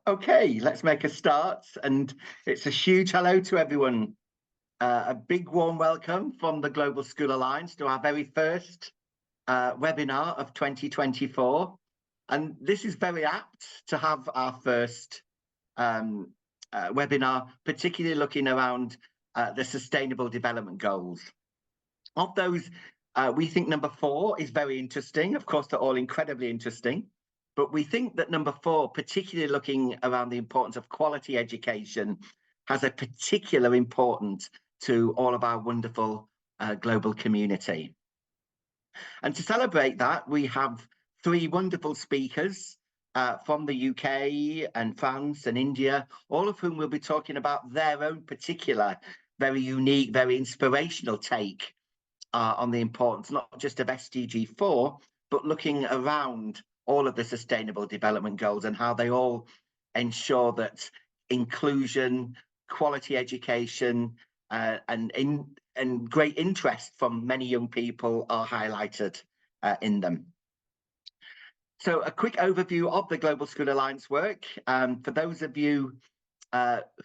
Okay, let's make a start. And it's a huge hello to everyone. A big warm welcome from the Global School Alliance to our very first webinar of 2024. And this is very apt to have our first webinar, particularly looking around the Sustainable Development Goals. Of those, we think number 4 is very interesting. Of course, they're all incredibly interesting. But we think that number 4, particularly looking around the importance of quality education, has a particular importance to all of our wonderful global community. And to celebrate that, we have 3 wonderful speakers from the UK and France and India, all of whom will be talking about their own particular, very unique, very inspirational take on the importance, not just of SDG4, but looking around all of the Sustainable Development Goals and how they all ensure that inclusion, quality education, and great interest from many young people are highlighted in them. So a quick overview of the Global School Alliance work. For those of you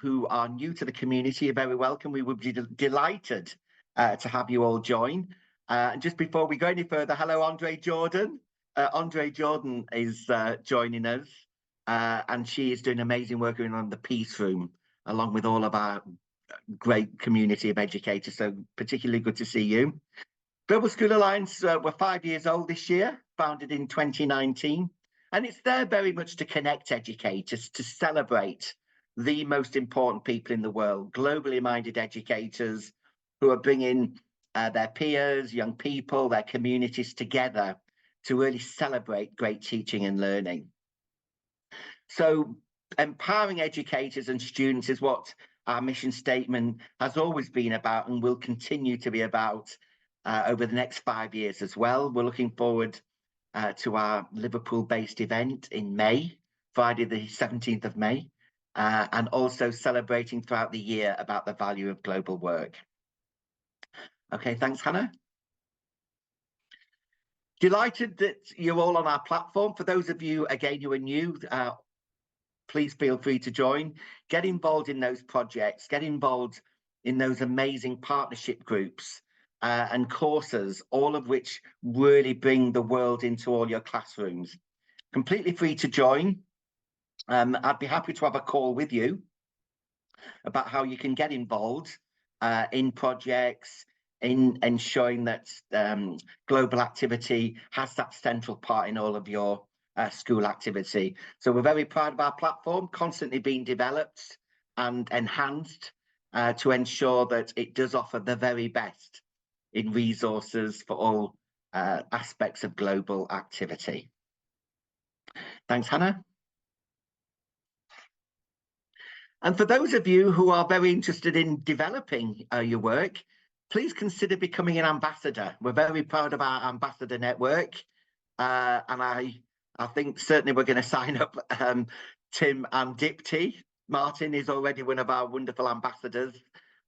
who are new to the community, you're very welcome. We would be delighted to have you all join. And just before we go any further, hello, Andre Jordan. Andre Jordan is joining us, and she is doing amazing work on the Peace Room, along with all of our great community of educators. So particularly good to see you. Global School Alliance, we're 5 years old this year, founded in 2019, and it's there very much to connect educators, to celebrate the most important people in the world, globally minded educators who are bringing their peers, young people, their communities together to really celebrate great teaching and learning. So empowering educators and students is what our mission statement has always been about and will continue to be about over the next 5 years as well. We're looking forward to our Liverpool-based event in May, Friday the 17th of May, and also celebrating throughout the year about the value of global work. Okay, thanks, Hannah. Delighted that you're all on our platform. For those of you, again, who are new, please feel free to join. Get involved in those projects. Get involved in those amazing partnership groups and courses, all of which really bring the world into all your classrooms. Completely free to join. I'd be happy to have a call with you about how you can get involved in projects, in ensuring that global activity has that central part in all of your school activity. So we're very proud of our platform, constantly being developed and enhanced to ensure that it does offer the very best in resources for all aspects of global activity. Thanks, Hannah. And for those of you who are very interested in developing your work, please consider becoming an ambassador. We're very proud of our ambassador network. And I think certainly we're going to sign up Tim and Dipti. Martin is already one of our wonderful ambassadors,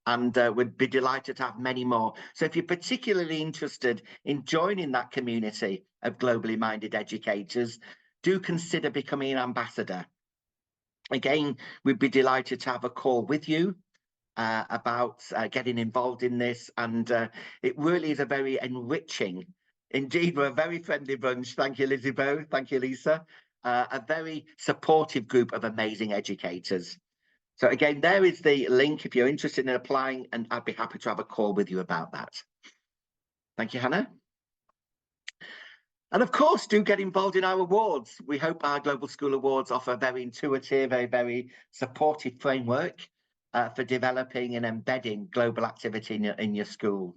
and we'd be delighted to have many more. So if you're particularly interested in joining that community of globally minded educators, do consider becoming an ambassador. Again, we'd be delighted to have a call with you about getting involved in this, and it really is a very enriching, indeed we're a very friendly bunch. Thank you, Lizzie Bow. Thank you, Lisa. A very supportive group of amazing educators. So again, there is the link if you're interested in applying, and I'd be happy to have a call with you about that. Thank you, Hannah. And of course, do get involved in our awards. We hope our Global School Awards offer a very intuitive, a very supportive framework for developing and embedding global activity in your school.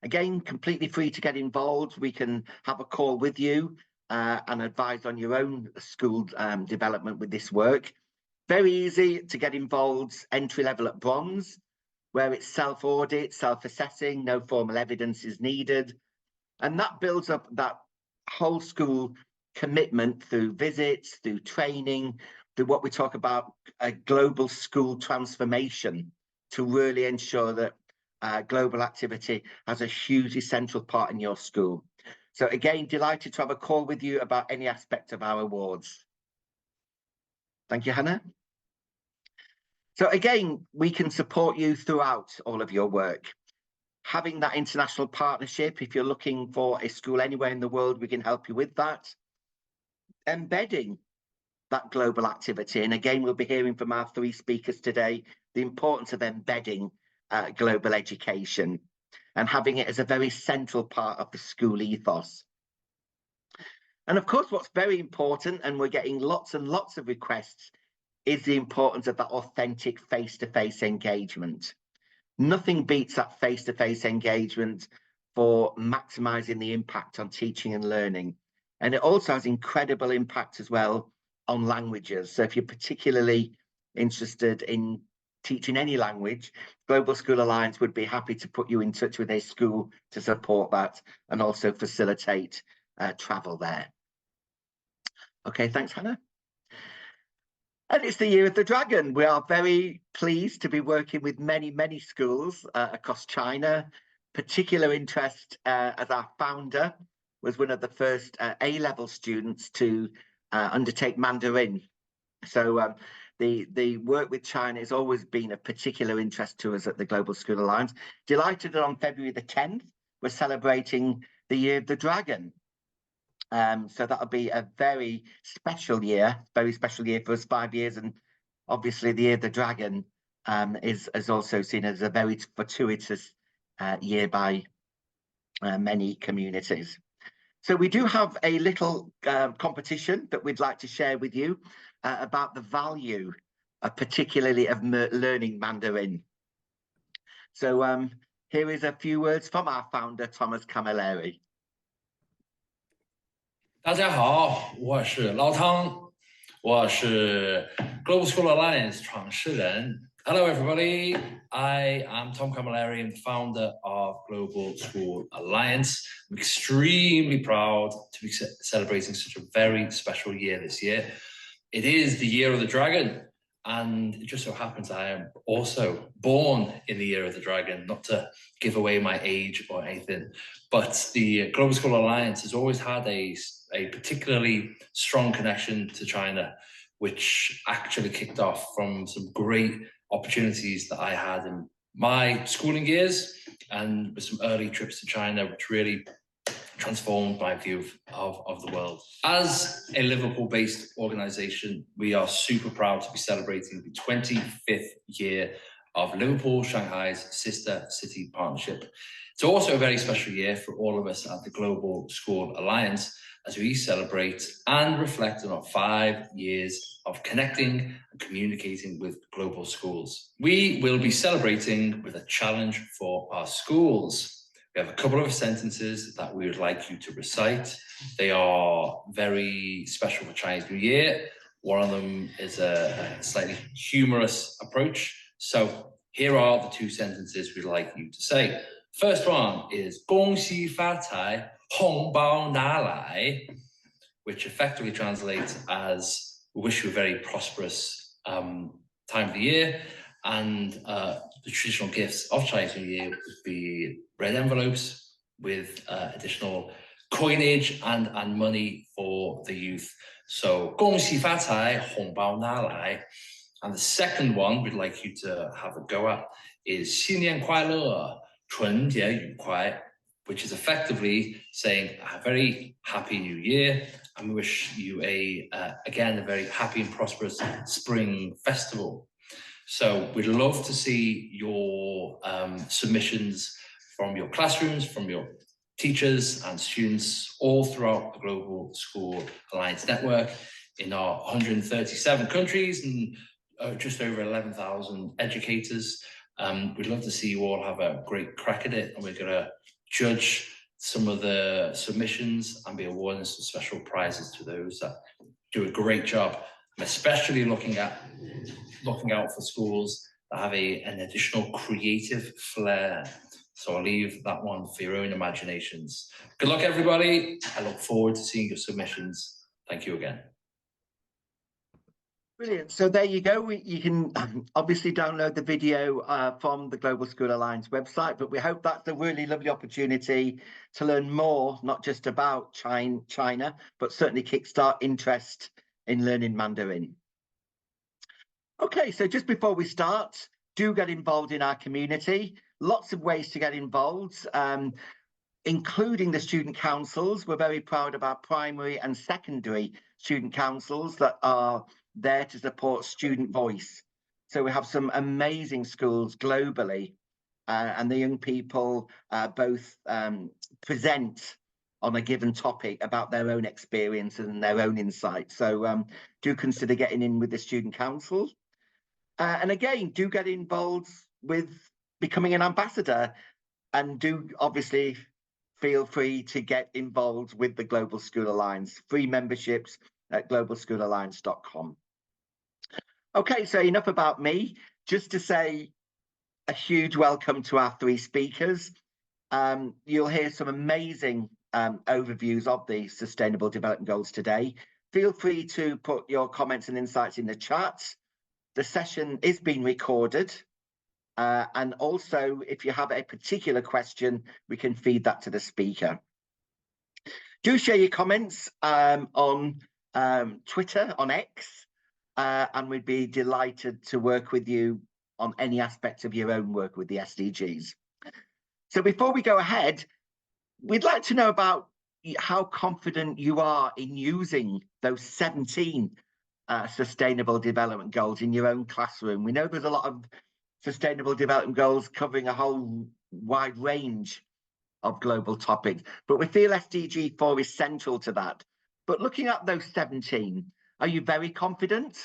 Again, completely free to get involved. We can have a call with you and advise on your own school development with this work. Very easy to get involved, entry level at bronze, where it's self-audit, self-assessing, no formal evidence is needed. And that builds up that whole school commitment through visits, through training, through what we talk about a global school transformation to really ensure that global activity has a hugely central part in your school. So again, delighted to have a call with you about any aspect of our awards. Thank you, Hannah. So again, we can support you throughout all of your work. Having that international partnership, if you're looking for a school anywhere in the world, we can help you with that. Embedding that global activity. And again, we'll be hearing from our three speakers today, the importance of embedding global education and having it as a very central part of the school ethos. And of course, what's very important, and we're getting lots and lots of requests, is the importance of that authentic face-to-face engagement. Nothing beats that face-to-face engagement for maximizing the impact on teaching and learning. And it also has incredible impact as well on languages. So if you're particularly interested in teaching any language, Global School Alliance would be happy to put you in touch with a school to support that and also facilitate travel there. Okay, thanks, Hannah. And it's the Year of the Dragon. We are very pleased to be working with many, many schools across China. Particular interest as our founder was one of the first A-level students to undertake Mandarin. So the work with China has always been of particular interest to us at the Global School Alliance. Delighted that on February the 10th, we're celebrating the Year of the Dragon. So that'll be a very special year for us, 5 years. And obviously the Year of the Dragon is also seen as a very fortuitous year by many communities. So we do have a little competition that we'd like to share with you about the value, particularly of learning Mandarin. So here is a few words from our founder, Thomas Camilleri. 大家好，我是老汤，我是 Global School Alliance 创始人。Hello, everybody. I am Tom Camilleri. I'm the founder of Global School Alliance. I'm extremely proud to be celebrating such a very special year this year. It is the Year of the Dragon, and it just so happens I am also born in the Year of the Dragon, not to give away my age or anything, but the Global School Alliance has always had a particularly strong connection to China, which actually kicked off from some great opportunities that I had in my schooling years and with some early trips to China, which really transformed my view of the world. As a Liverpool-based organisation, we are super proud to be celebrating the 25th year of Liverpool Shanghai's sister city partnership. It's also a very special year for all of us at the Global School Alliance as we celebrate and reflect on our 5 years of connecting and communicating with global schools. We will be celebrating with a challenge for our schools. We have a couple of sentences that we would like you to recite. They are very special for Chinese New Year. One of them is a slightly humorous approach. So here are the 2 sentences we'd like you to say. First one is 恭喜发财 红包拿来, which effectively translates as we wish you a very prosperous time of the year, and the traditional gifts of Chinese New Year would be red envelopes with additional coinage and money for the youth. So 恭喜发财红包拿来. And the second one we'd like you to have a go at is 新年快乐春节愉快, which is effectively saying a very happy new year, and we wish you again a very happy and prosperous spring festival. So we'd love to see your submissions from your classrooms, from your teachers and students all throughout the Global School Alliance network in our 137 countries and just over 11,000 educators. We'd love to see you all have a great crack at it, and we're going to judge some of the submissions and be awarding some special prizes to those that do a great job. I'm especially looking out for schools that have an additional creative flair. So I'll leave that one for your own imaginations. Good luck, everybody. I look forward to seeing your submissions. Thank you again. Brilliant. So there you go. You can obviously download the video from the Global School Alliance website, but we hope that's a really lovely opportunity to learn more, not just about China, but certainly kickstart interest in learning Mandarin. Okay, so just before we start, do get involved in our community. Lots of ways to get involved, including the student councils. We're very proud of our primary and secondary student councils that are there to support student voice. So we have some amazing schools globally, and the young people both present on a given topic about their own experiences and their own insights. So do consider getting in with the student councils. And again, do get involved with becoming an ambassador, and do obviously feel free to get involved with the Global School Alliance. Free memberships at globalschoolalliance.com. Okay, so enough about me. Just to say a huge welcome to our three speakers. You'll hear some amazing overviews of the Sustainable Development Goals today. Feel free to put your comments and insights in the chat. The session is being recorded. And also, if you have a particular question, we can feed that to the speaker. Do share your comments on Twitter, on X, and we'd be delighted to work with you on any aspect of your own work with the SDGs. So before we go ahead, we'd like to know about how confident you are in using those 17 Sustainable Development Goals in your own classroom. We know there's a lot of Sustainable Development Goals covering a whole wide range of global topics, but we feel SDG4 is central to that. But looking at those 17, are you very confident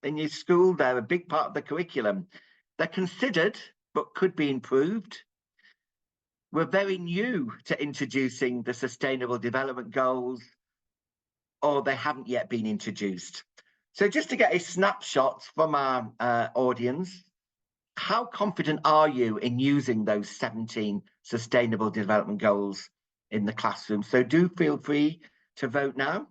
in your school? They're a big part of the curriculum. They're considered, but could be improved. We're very new to introducing the Sustainable Development Goals, or they haven't yet been introduced. So just to get a snapshot from our audience, how confident are you in using those 17 Sustainable Development Goals in the classroom? So do feel free to vote now.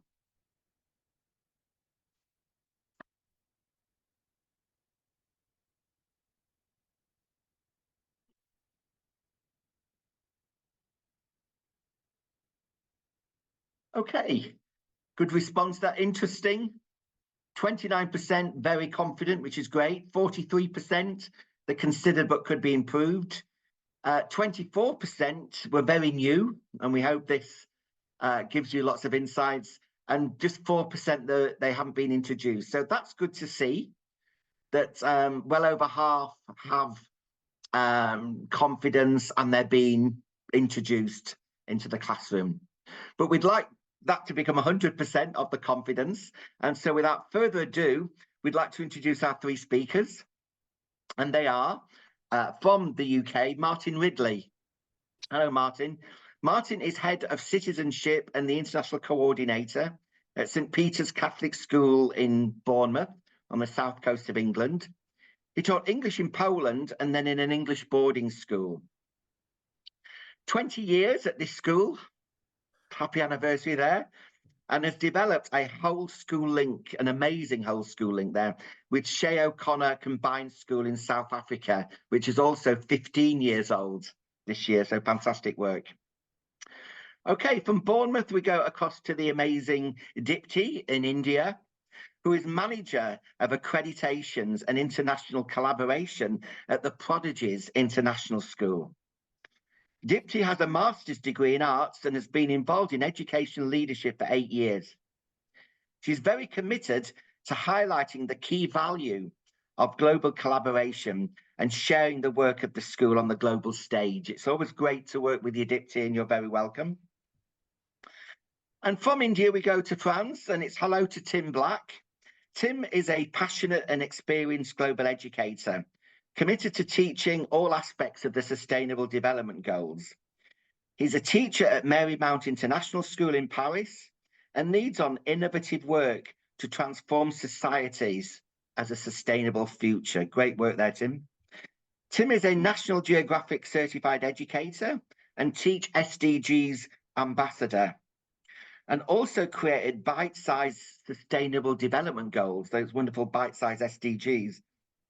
Okay, good response. That interesting. 29% very confident, which is great. 43% they're considered but could be improved. 24% were very new, and we hope this gives you lots of insights. And just 4% they haven't been introduced. So that's good to see that well over half have confidence and they're being introduced into the classroom. But we'd like that to become 100% of the confidence. And so without further ado, we'd like to introduce our three speakers. And they are from the UK, Martin Ridley. Hello, Martin. Martin is Head of Citizenship and the International Coordinator at St. Peter's Catholic School in Bournemouth on the south coast of England. He taught English in Poland and then in an English boarding school. 20 years at this school, happy anniversary there, and has developed a whole school link, an amazing whole school link there, with Shea O'Connor Combined School in South Africa, which is also 15 years old this year, so fantastic work. Okay, from Bournemouth, we go across to the amazing Dipti in India, who is manager of accreditations and international collaboration at the Prodigies International School. Dipti has a master's degree in arts and has been involved in educational leadership for 8 years. She's very committed to highlighting the key value of global collaboration and sharing the work of the school on the global stage. It's always great to work with you, Dipti, and you're very welcome. And from India, we go to France, and it's hello to Tim Black. Tim is a passionate and experienced global educator, committed to teaching all aspects of the Sustainable Development Goals. He's a teacher at Marymount International School in Paris and leads on innovative work to transform societies as a sustainable future. Great work there, Tim. Tim is a National Geographic certified educator and Teach SDGs ambassador, and also created bite-sized Sustainable Development Goals, those wonderful bite-sized SDGs,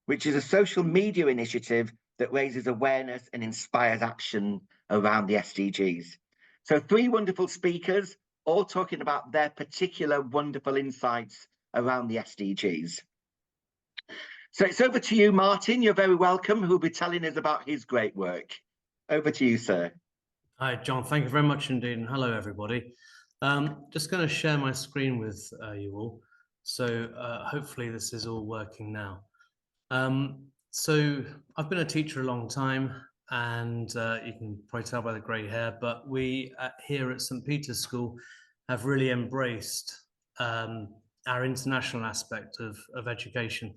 which is a social media initiative that raises awareness and inspires action around the SDGs. So 3 wonderful speakers, all talking about their particular wonderful insights around the SDGs. So it's over to you, Martin. You're very welcome, who'll be telling us about his great work. Over to you, sir. Hi, John. Thank you very much indeed. And hello, everybody. Just going to share my screen with you all. So hopefully this is all working now. So I've been a teacher a long time, and you can probably tell by the grey hair, but we here at St. Peter's School have really embraced our international aspect of education.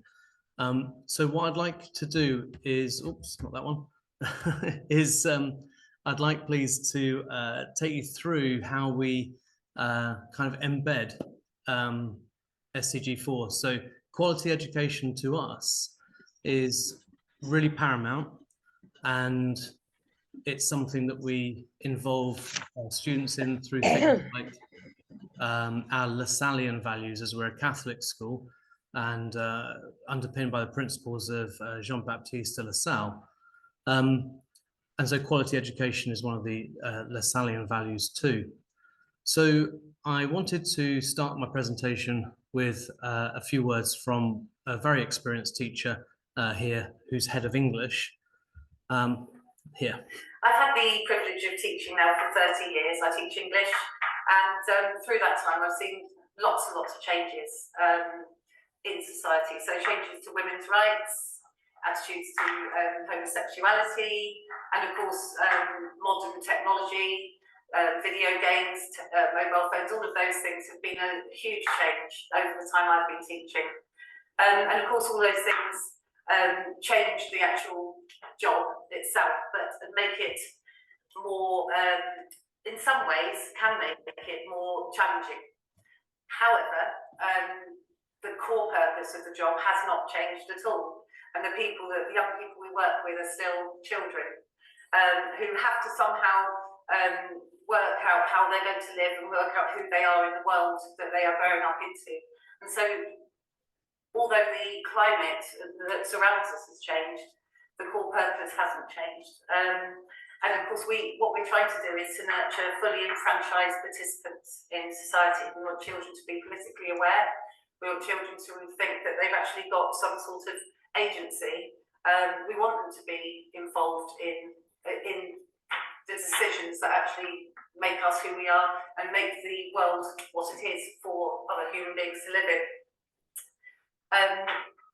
So what I'd like to do is, oops, not that one, is I'd like please to take you through how we kind of embed SDG4. So quality education to us is really paramount, and it's something that we involve students in through things like our Lasallian values, as we're a Catholic school, and underpinned by the principles of Jean-Baptiste de Lassalle. And so quality education is one of the Lasallian values too. So I wanted to start my presentation with a few words from a very experienced teacher here, who's head of English. Here. I've had the privilege of teaching now for 30 years. I teach English, and through that time I've seen lots and lots of changes in society. So changes to women's rights, attitudes to homosexuality, and of course modern technology, video games, mobile phones, all of those things have been a huge change over the time I've been teaching. And of course all those things change the actual job itself, but make it more, in some ways, can make it more challenging. However, the core purpose of the job has not changed at all, and the young people we work with are still children who have to somehow work out how they're going to live and work out who they are in the world that they are growing up into. And so, although the climate that surrounds us has changed, the core purpose hasn't changed. And of course, what we're trying to do is to nurture fully enfranchised participants in society. We want children to be politically aware. We want children to think that they've actually got some sort of agency. We want them to be involved in the decisions that actually make us who we are and make the world what it is for other human beings to live in.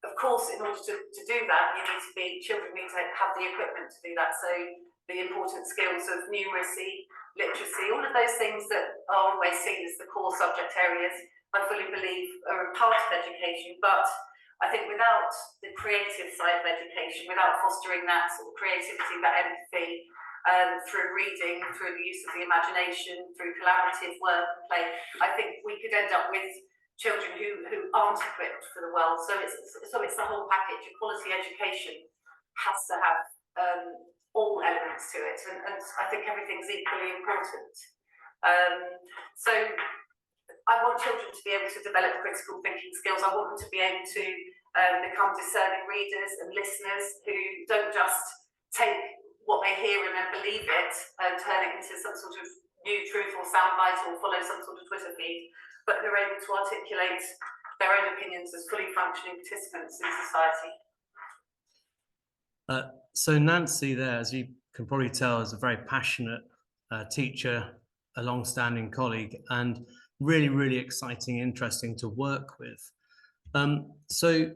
Of course, in order to do that, children need to have the equipment to do that. So the important skills of numeracy, literacy, all of those things that are always seen as the core subject areas, I fully believe are a part of education. But I think without the creative side of education, without fostering that sort of creativity, that empathy, through reading, through the use of the imagination, through collaborative work and play, I think we could end up with children who aren't equipped for the world. So it's the whole package. A quality education has to have all elements to it, and I think everything's equally important. So I want children to be able to develop critical thinking skills. I want them to be able to become discerning readers and listeners who don't just take what they hear and then believe it and turn it into some sort of new truth or soundbite or follow some sort of Twitter feed, but who are able to articulate their own opinions as fully functioning participants in society. So Nancy there, as you can probably tell, is a very passionate teacher, a long-standing colleague, and really, really exciting, interesting to work with. So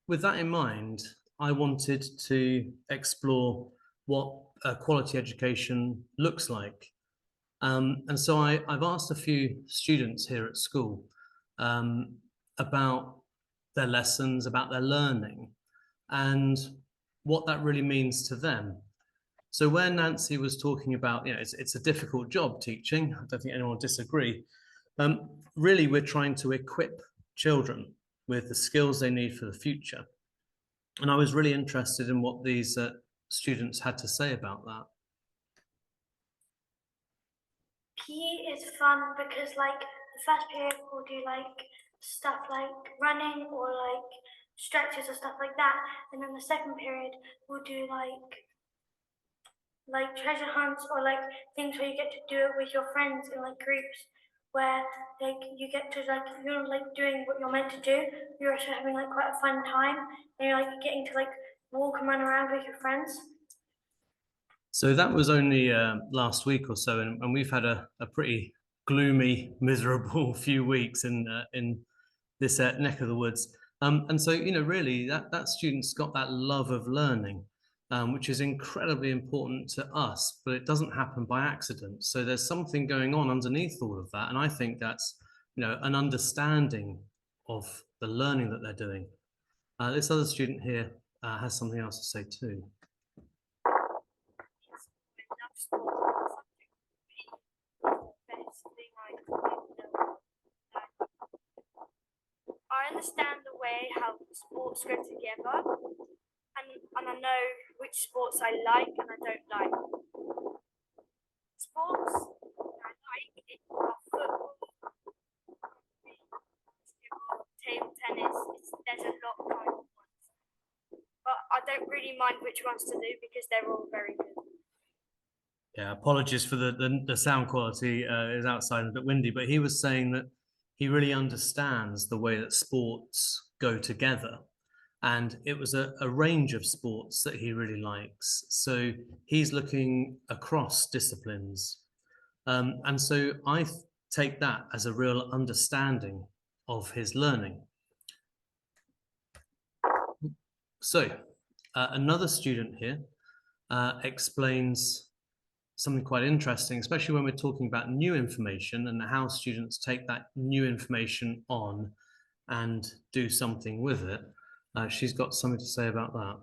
with that in mind, I wanted to explore what quality education looks like. And so I've asked a few students here at school about their lessons, about their learning, and what that really means to them. So where Nancy was talking about, it's a difficult job teaching, I don't think anyone will disagree. Really, we're trying to equip children with the skills they need for the future. And I was really interested in what these students had to say about that. PE is fun because the first period we'll do stuff like running or stretches or stuff like that, and then the second period we'll do like treasure hunts or things where you get to do it with your friends in groups where like you get to like you're like doing what you're meant to do. You're also having like quite a fun time, and you're like getting to like walk and run around with your friends. So that was only last week or so, and we've had a pretty gloomy, miserable few weeks in this neck of the woods. And so, you know, really that student's got that love of learning, which is incredibly important to us, but it doesn't happen by accident. So there's something going on underneath all of that. And I think that's, you know, an understanding of the learning that they're doing. This other student here has something else to say too. I understand the way how sports go together, and I know which sports I like and I don't like. Sports I like are football, basketball, table tennis. There's a lot of kind of ones, but I don't really mind which ones to do because they're all very good. Yeah, apologies for the sound quality is outside and a bit windy, but he was saying that he really understands the way that sports go together. And it was a range of sports that he really likes. So he's looking across disciplines. And so I take that as a real understanding of his learning. So another student here explains something quite interesting, especially when we're talking about new information and how students take that new information on and do something with it. She's got something to say about that.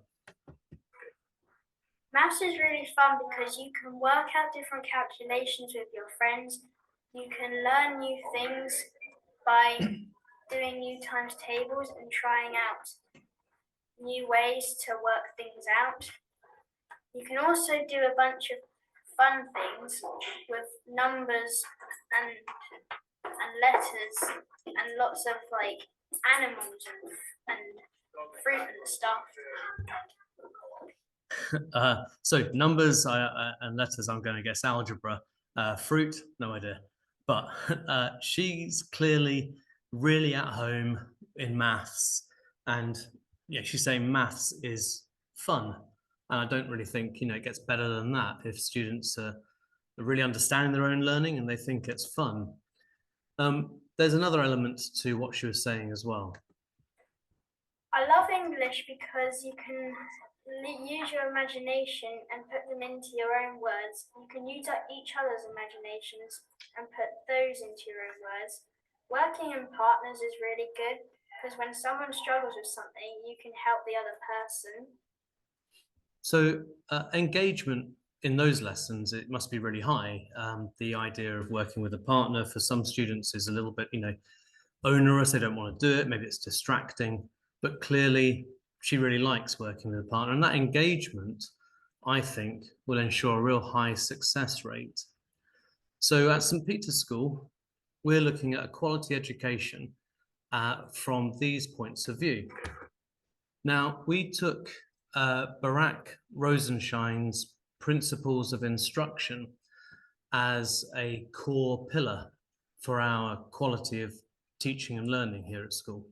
Maths is really fun because you can work out different calculations with your friends. You can learn new things by doing new times tables and trying out new ways to work things out. You can also do a bunch of fun things with numbers and letters and lots of like animals and fruit and stuff. So numbers and letters, I'm going to guess algebra. Fruit, no idea. But she's clearly really at home in maths, and yeah, she's saying maths is fun. And I don't really think, you know, it gets better than that if students are really understanding their own learning and they think it's fun. There's another element to what she was saying as well. I love English because you can use your imagination and put them into your own words. You can use each other's imaginations and put those into your own words. Working in partners is really good because when someone struggles with something, you can help the other person. So engagement in those lessons, it must be really high. The idea of working with a partner for some students is a little bit, you know, onerous. They don't want to do it. Maybe it's distracting, but clearly she really likes working with a partner. And that engagement, I think, will ensure a real high success rate. So at St. Peter's School, we're looking at a quality education from these points of view. Now, we took Barack Rosenshine's Principles of Instruction as a core pillar for our quality of teaching and learning here at school.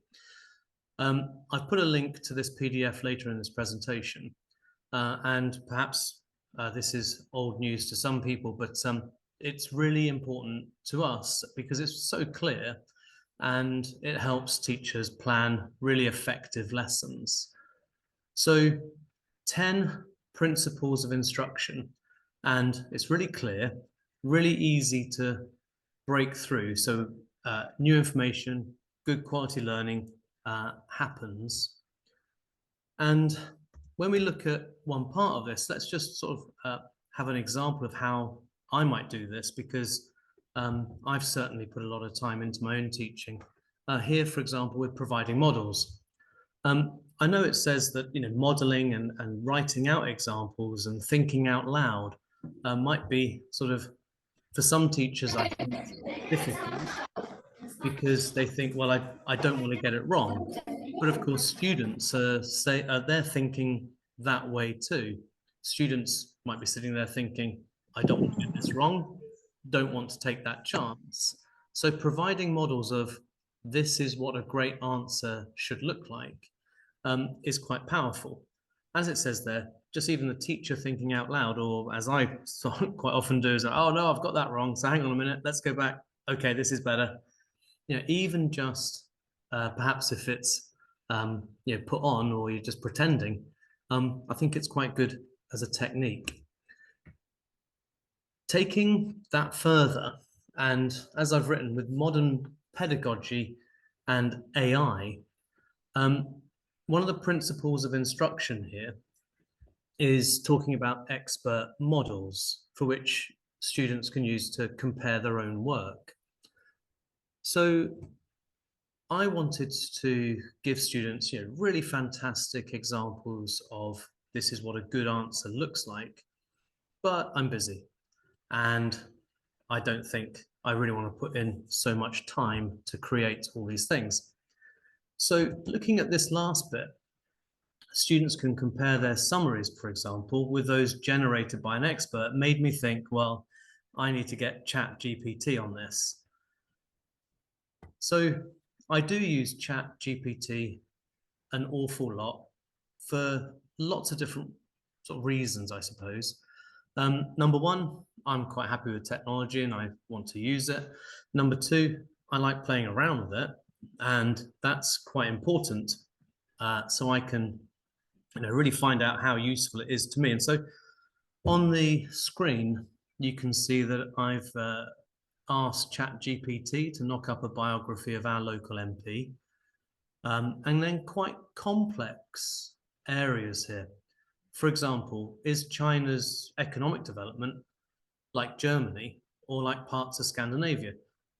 I've put a link to this PDF later in this presentation, and perhaps this is old news to some people, but it's really important to us because it's so clear and it helps teachers plan really effective lessons. So 10 principles of instruction, and it's really clear, really easy to break through. So new information, good quality learning happens. And when we look at one part of this, let's just sort of have an example of how I might do this, because I've certainly put a lot of time into my own teaching. Here, for example, we're providing models. I know it says that, you know, modeling and writing out examples and thinking out loud might be sort of, for some teachers, I think, difficult because they think, well, I don't want to get it wrong. But of course, students they're thinking that way too. Students might be sitting there thinking, I don't want to get this wrong, don't want to take that chance. So providing models of this is what a great answer should look like is quite powerful. As it says there, just even the teacher thinking out loud, or as I quite often do, is, oh no, I've got that wrong. So hang on a minute, let's go back. Okay, this is better. You know, even just perhaps if it's you know, put on or you're just pretending, I think it's quite good as a technique. Taking that further, and as I've written, with modern pedagogy and AI, one of the principles of instruction here is talking about expert models for which students can use to compare their own work. So I wanted to give students, you know, really fantastic examples of this is what a good answer looks like, but I'm busy and I don't think I really want to put in so much time to create all these things. So looking at this last bit, students can compare their summaries, for example, with those generated by an expert, made me think, well, I need to get ChatGPT on this. So I do use ChatGPT an awful lot for lots of different sort of reasons, I suppose. Number one, I'm quite happy with technology and I want to use it. Number two, I like playing around with it, and that's quite important. So I can, you know, really find out how useful it is to me. And so on the screen, you can see that I've asked ChatGPT to knock up a biography of our local MP, and then quite complex areas here. For example, is China's economic development like Germany or like parts of Scandinavia?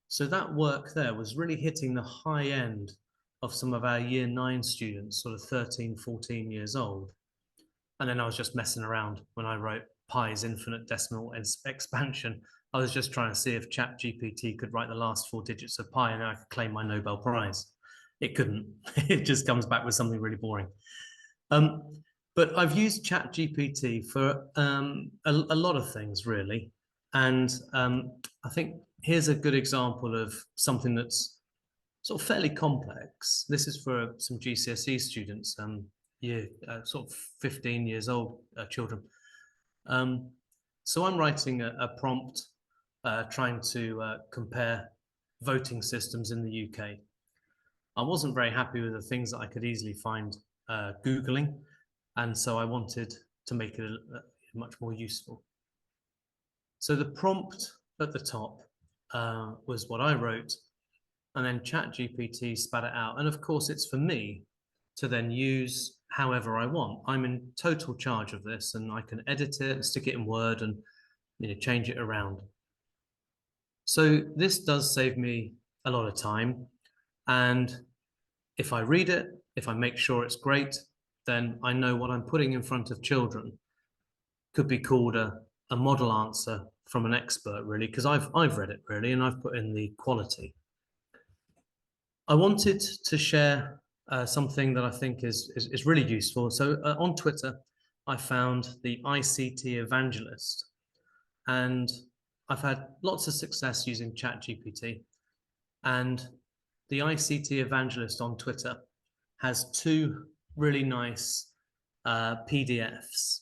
So that work there was really hitting the high end of some of our year 9 students, sort of 13, 14 years old. And then I was just messing around when I wrote pi's infinite decimal expansion. I was just trying to see if ChatGPT could write the last 4 digits of pi and then I could claim my Nobel Prize. It couldn't. It just comes back with something really boring. But I've used ChatGPT for a lot of things, really. And I think here's a good example of something that's sort of fairly complex. This is for some GCSE students, sort of 15 years old children. So I'm writing a prompt trying to compare voting systems in the UK. I wasn't very happy with the things that I could easily find Googling, and so I wanted to make it much more useful. So the prompt at the top was what I wrote, and then ChatGPT spat it out. And of course, it's for me to then use however I want. I'm in total charge of this, and I can edit it and stick it in Word and, you know, change it around. So this does save me a lot of time. And if I read it, if I make sure it's great, then I know what I'm putting in front of children could be called a model answer from an expert, really, because I've read it, really, and I've put in the quality. I wanted to share something that I think is really useful. So on Twitter, I found the ICT evangelist, and I've had lots of success using ChatGPT. And the ICT evangelist on Twitter has 2 really nice PDFs,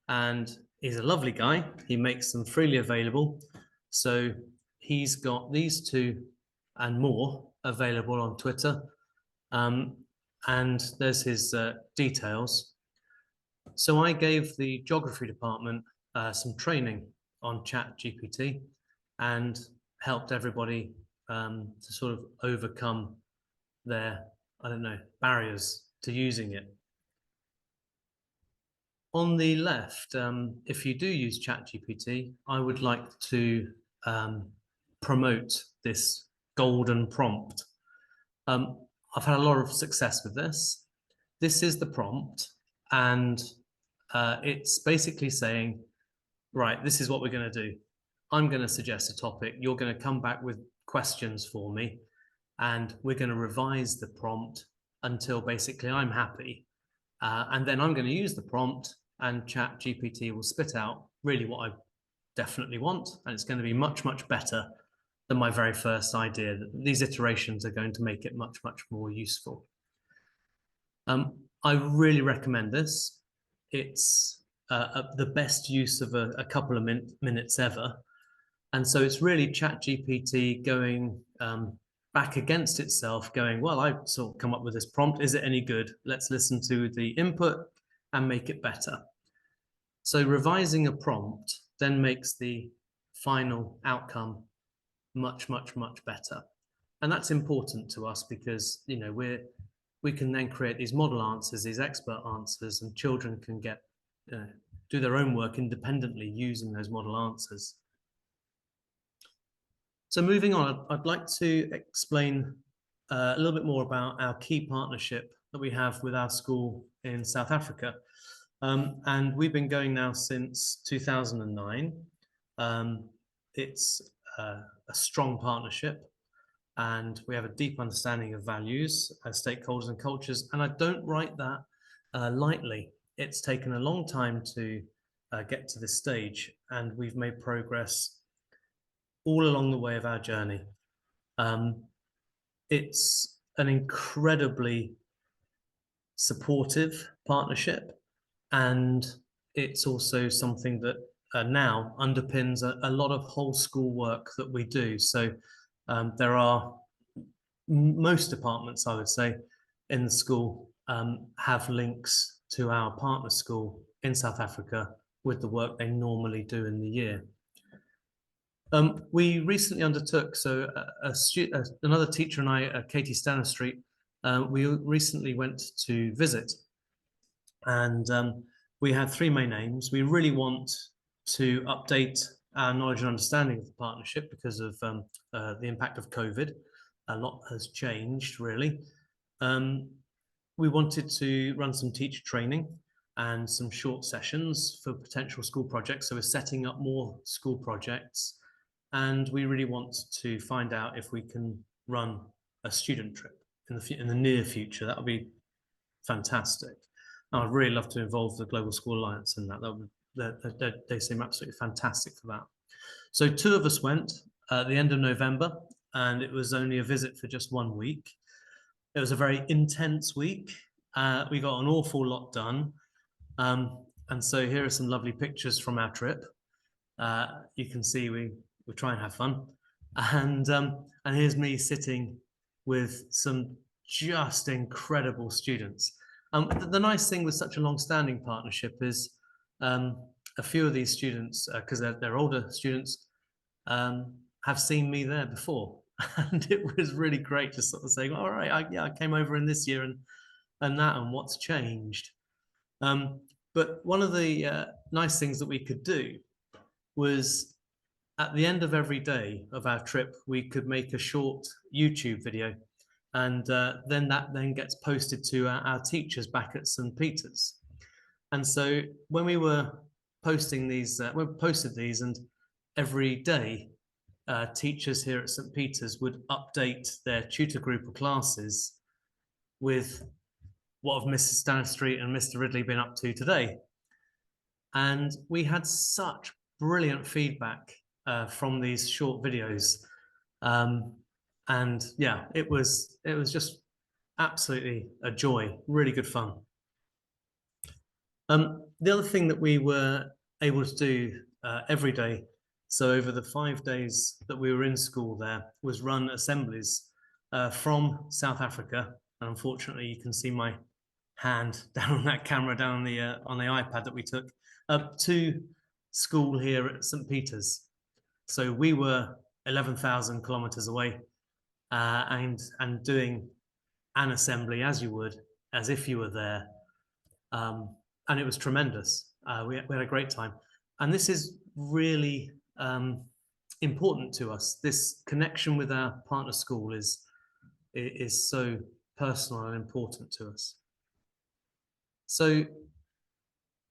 and he's a lovely guy. He makes them freely available. So he's got these 2 and more available on Twitter. And there's his details. So I gave the geography department some training on ChatGPT and helped everybody to sort of overcome their, I don't know, barriers to using it. On the left, if you do use ChatGPT, I would like to promote this golden prompt. I've had a lot of success with this. This is the prompt, and it's basically saying, right, this is what we're going to do. I'm going to suggest a topic. You're going to come back with questions for me, and we're going to revise the prompt until basically I'm happy. And then I'm going to use the prompt, and ChatGPT will spit out really what I definitely want, and it's going to be much, much better than my very first idea. These iterations are going to make it much, much more useful. I really recommend this. It's the best use of a couple of minutes ever. And so it's really ChatGPT going back against itself, going, well, I've sort of come up with this prompt. Is it any good? Let's listen to the input and make it better. So revising a prompt then makes the final outcome much, much, much better. And that's important to us because, you know, we can then create these model answers, these expert answers, and children can get do their own work independently using those model answers. So moving on, I'd like to explain a little bit more about our key partnership that we have with our school in South Africa. And we've been going now since 2009. It's a strong partnership, and we have a deep understanding of values as stakeholders and cultures. And I don't write that lightly. It's taken a long time to get to this stage, and we've made progress all along the way of our journey. It's an incredibly supportive partnership, and it's also something that now underpins a lot of whole school work that we do. So there are most departments, I would say, in the school have links to our partner school in South Africa with the work they normally do in the year. We recently undertook, so another teacher and I, Katie Stanistreet, we recently went to visit, and we had three main aims. We really want to update our knowledge and understanding of the partnership because of the impact of COVID. A lot has changed, really. We wanted to run some teacher training and some short sessions for potential school projects. So we're setting up more school projects. And we really want to find out if we can run a student trip in the near future. That would be fantastic. And I'd really love to involve the Global School Alliance in that. They seem absolutely fantastic for that. So 2 of us went at the end of November, and it was only a visit for just 1 week. It was a very intense week. We got an awful lot done. And so here are some lovely pictures from our trip. You can see we try and have fun. And here's me sitting with some just incredible students. The nice thing with such a long-standing partnership is a few of these students, because they're older students, have seen me there before. And it was really great to sort of say, all right, I came over in this year and what's changed. But one of the nice things that we could do was at the end of every day of our trip, we could make a short YouTube video, and then that gets posted to our teachers back at St. Peter's. And so when we were posting these, we posted these, and every day teachers here at St. Peter's would update their tutor group of classes with what have Mrs. Stanistreet and Mr. Ridley been up to today. And we had such brilliant feedback from these short videos, and yeah, it was just absolutely a joy, really good fun. The other thing that we were able to do every day, so over the 5 days that we were in school there, was run assemblies from South Africa. And unfortunately, you can see my hand down on that camera, down on the iPad that we took, to school here at St. Peter's. So we were 11,000 kilometers away, and doing an assembly as you would, as if you were there. And it was tremendous. We had a great time. And this is really important to us. This connection with our partner school is so personal and important to us. So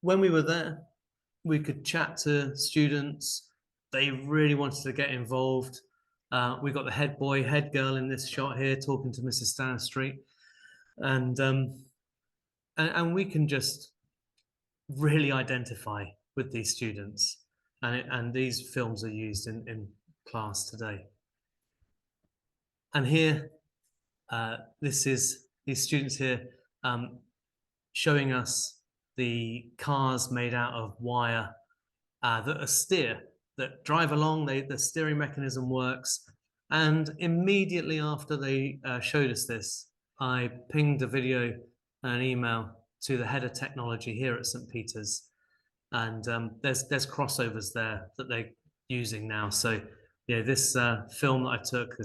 when we were there, we could chat to students. They really wanted to get involved. We got the head boy, head girl in this shot here talking to Mrs. Stanistreet. And we can just really identify with these students. And these films are used in class today. And here, this is these students here showing us the cars made out of wire that drive along. The steering mechanism works. And immediately after they showed us this, I pinged a video and an email to the head of technology here at St. Peter's. And there's crossovers there that they're using now. So yeah, this film that I took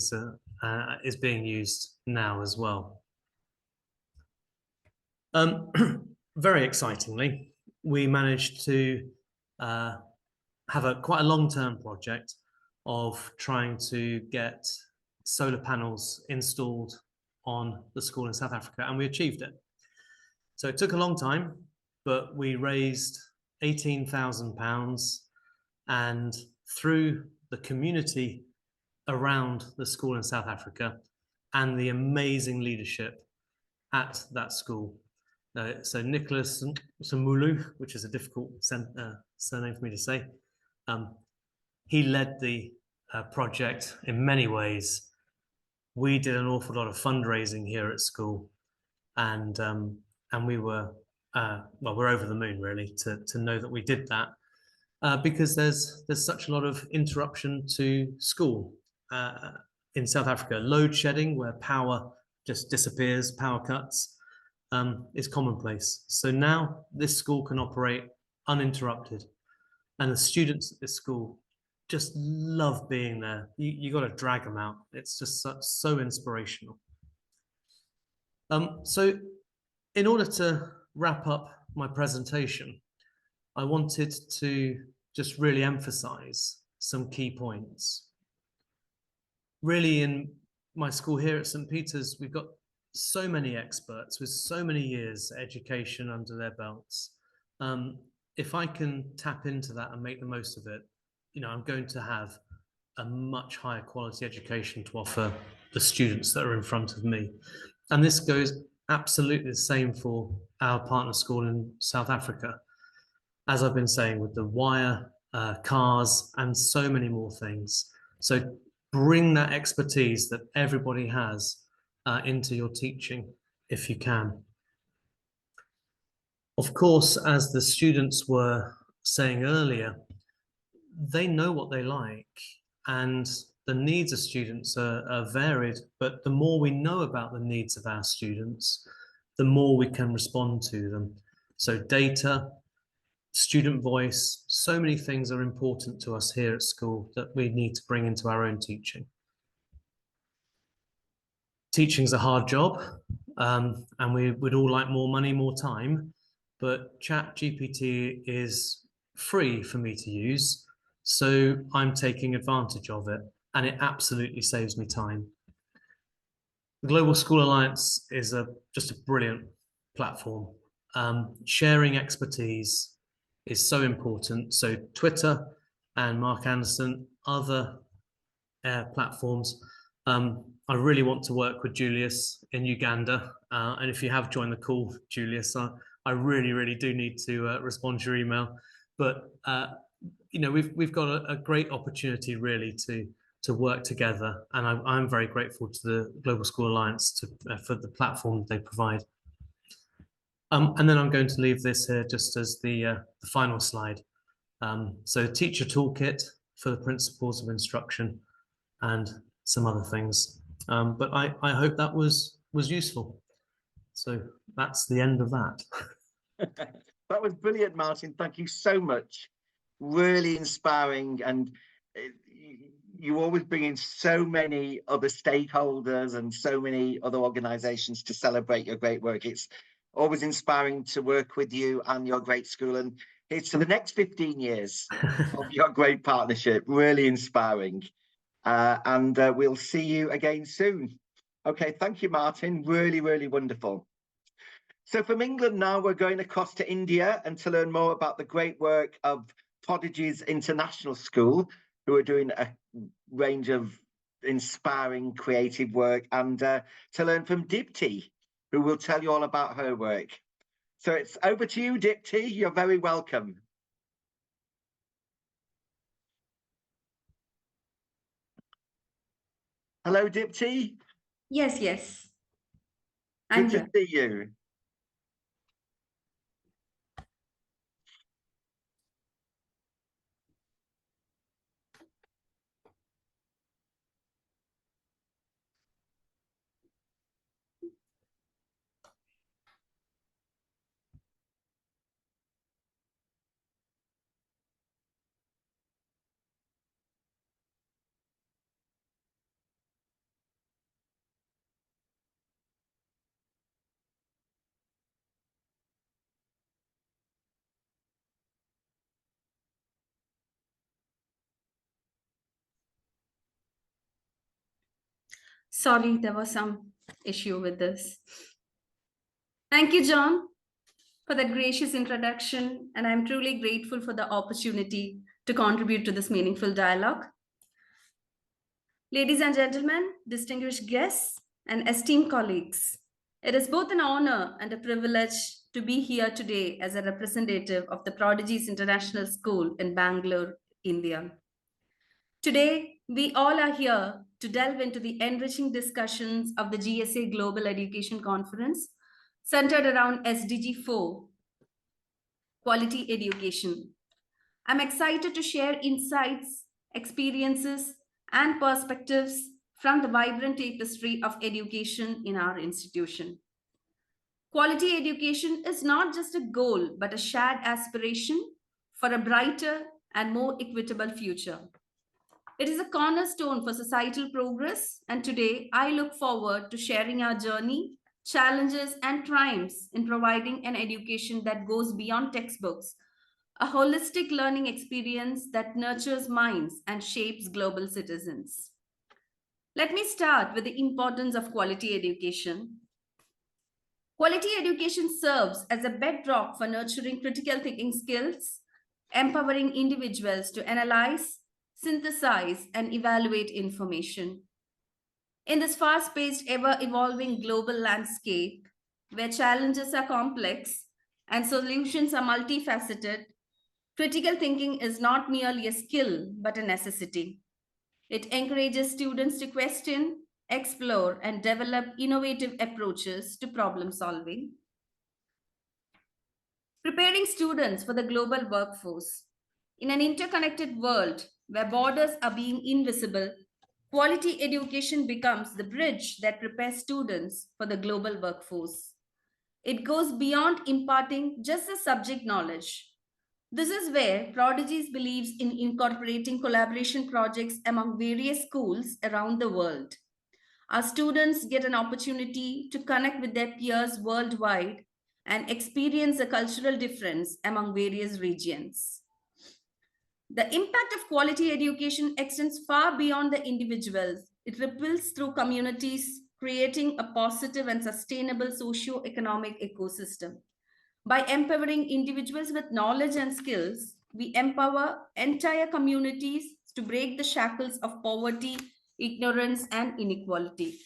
is being used now as well. Very excitingly, we managed to have quite a long-term project of trying to get solar panels installed on the school in South Africa, and we achieved it. So it took a long time, but we raised £18,000, and through the community around the school in South Africa and the amazing leadership at that school. So Nicholas Samulu, which is a difficult surname for me to say, he led the project in many ways. We did an awful lot of fundraising here at school, and we were we're over the moon really to know that we did that, because there's such a lot of interruption to school in South Africa. Load shedding, where power just disappears, power cuts, is commonplace. So now this school can operate uninterrupted, and the students at this school just love being there. You got to drag them out. It's just so inspirational. So in order to wrap up my presentation, I wanted to just really emphasize some key points. Really, in my school here at St. Peter's, we've got so many experts with so many years education under their belts. If I can tap into that and make the most of it, I'm going to have a much higher quality education to offer the students that are in front of me. And this goes absolutely the same for our partner school in South Africa. As I've been saying, with the wire, cars, and so many more things. So bring that expertise that everybody has into your teaching if you can. Of course, as the students were saying earlier, they know what they like, and the needs of students are varied, but the more we know about the needs of our students, the more we can respond to them. So data, student voice, so many things are important to us here at school that we need to bring into our own teaching. Teaching's a hard job, and we would all like more money, more time, but ChatGPT is free for me to use, so I'm taking advantage of it, and it absolutely saves me time. The Global School Alliance is just a brilliant platform. Sharing expertise is so important. So Twitter and Mark Anderson, other platforms. I really want to work with Julius in Uganda. And if you have joined the call, Julius, I really do need to respond to your email. But we've got a great opportunity really to work together, and I'm very grateful to the Global School Alliance for the platform they provide. And then I'm going to leave this here just as the final slide. So teacher toolkit for the principles of instruction and some other things. But I hope that was useful. So that's the end of that. That was brilliant, Martin. Thank you so much. Really inspiring, and you always bring in so many other stakeholders and so many other organizations to celebrate your great work. It's always inspiring to work with you and your great school, and here's to the next 15 years of your great partnership. Really inspiring. And we'll see you again soon. Okay, thank you, Martin. Really wonderful. So from England now, we're going across to India and to learn more about the great work of Prodigies International School, who are doing a range of inspiring creative work, and to learn from Dipti, who will tell you all about her work. So it's over to you, Dipti. You're very welcome. Hello, Dipti. Yes, yes. I'm Good here. to see you. Sorry, there was some issue with this. Thank you, John, for that gracious introduction, and I'm truly grateful for the opportunity to contribute to this meaningful dialogue. Ladies and gentlemen, distinguished guests, and esteemed colleagues, it is both an honor and a privilege to be here today as a representative of the Prodigies International School in Bangalore, India. Today, we all are here to delve into the enriching discussions of the GSA Global Education Conference centered around SDG4, quality education. I'm excited to share insights, experiences, and perspectives from the vibrant tapestry of education in our institution. Quality education is not just a goal, but a shared aspiration for a brighter and more equitable future. It is a cornerstone for societal progress, and today I look forward to sharing our journey, challenges, and triumphs in providing an education that goes beyond textbooks, a holistic learning experience that nurtures minds and shapes global citizens. Let me start with the importance of quality education. Quality education serves as a bedrock for nurturing critical thinking skills, empowering individuals to analyze, synthesize, and evaluate information. In this fast-paced, ever-evolving global landscape, where challenges are complex and solutions are multifaceted, critical thinking is not merely a skill, but a necessity. It encourages students to question, explore, and develop innovative approaches to problem solving. Preparing students for the global workforce. In an interconnected world where borders are being invisible, quality education becomes the bridge that prepares students for the global workforce. It goes beyond imparting just the subject knowledge. This is where Prodigies believes in incorporating collaboration projects among various schools around the world. Our students get an opportunity to connect with their peers worldwide and experience a cultural difference among various regions. The impact of quality education extends far beyond the individuals. It ripples through communities, creating a positive and sustainable socio-economic ecosystem. By empowering individuals with knowledge and skills, we empower entire communities to break the shackles of poverty, ignorance, and inequality.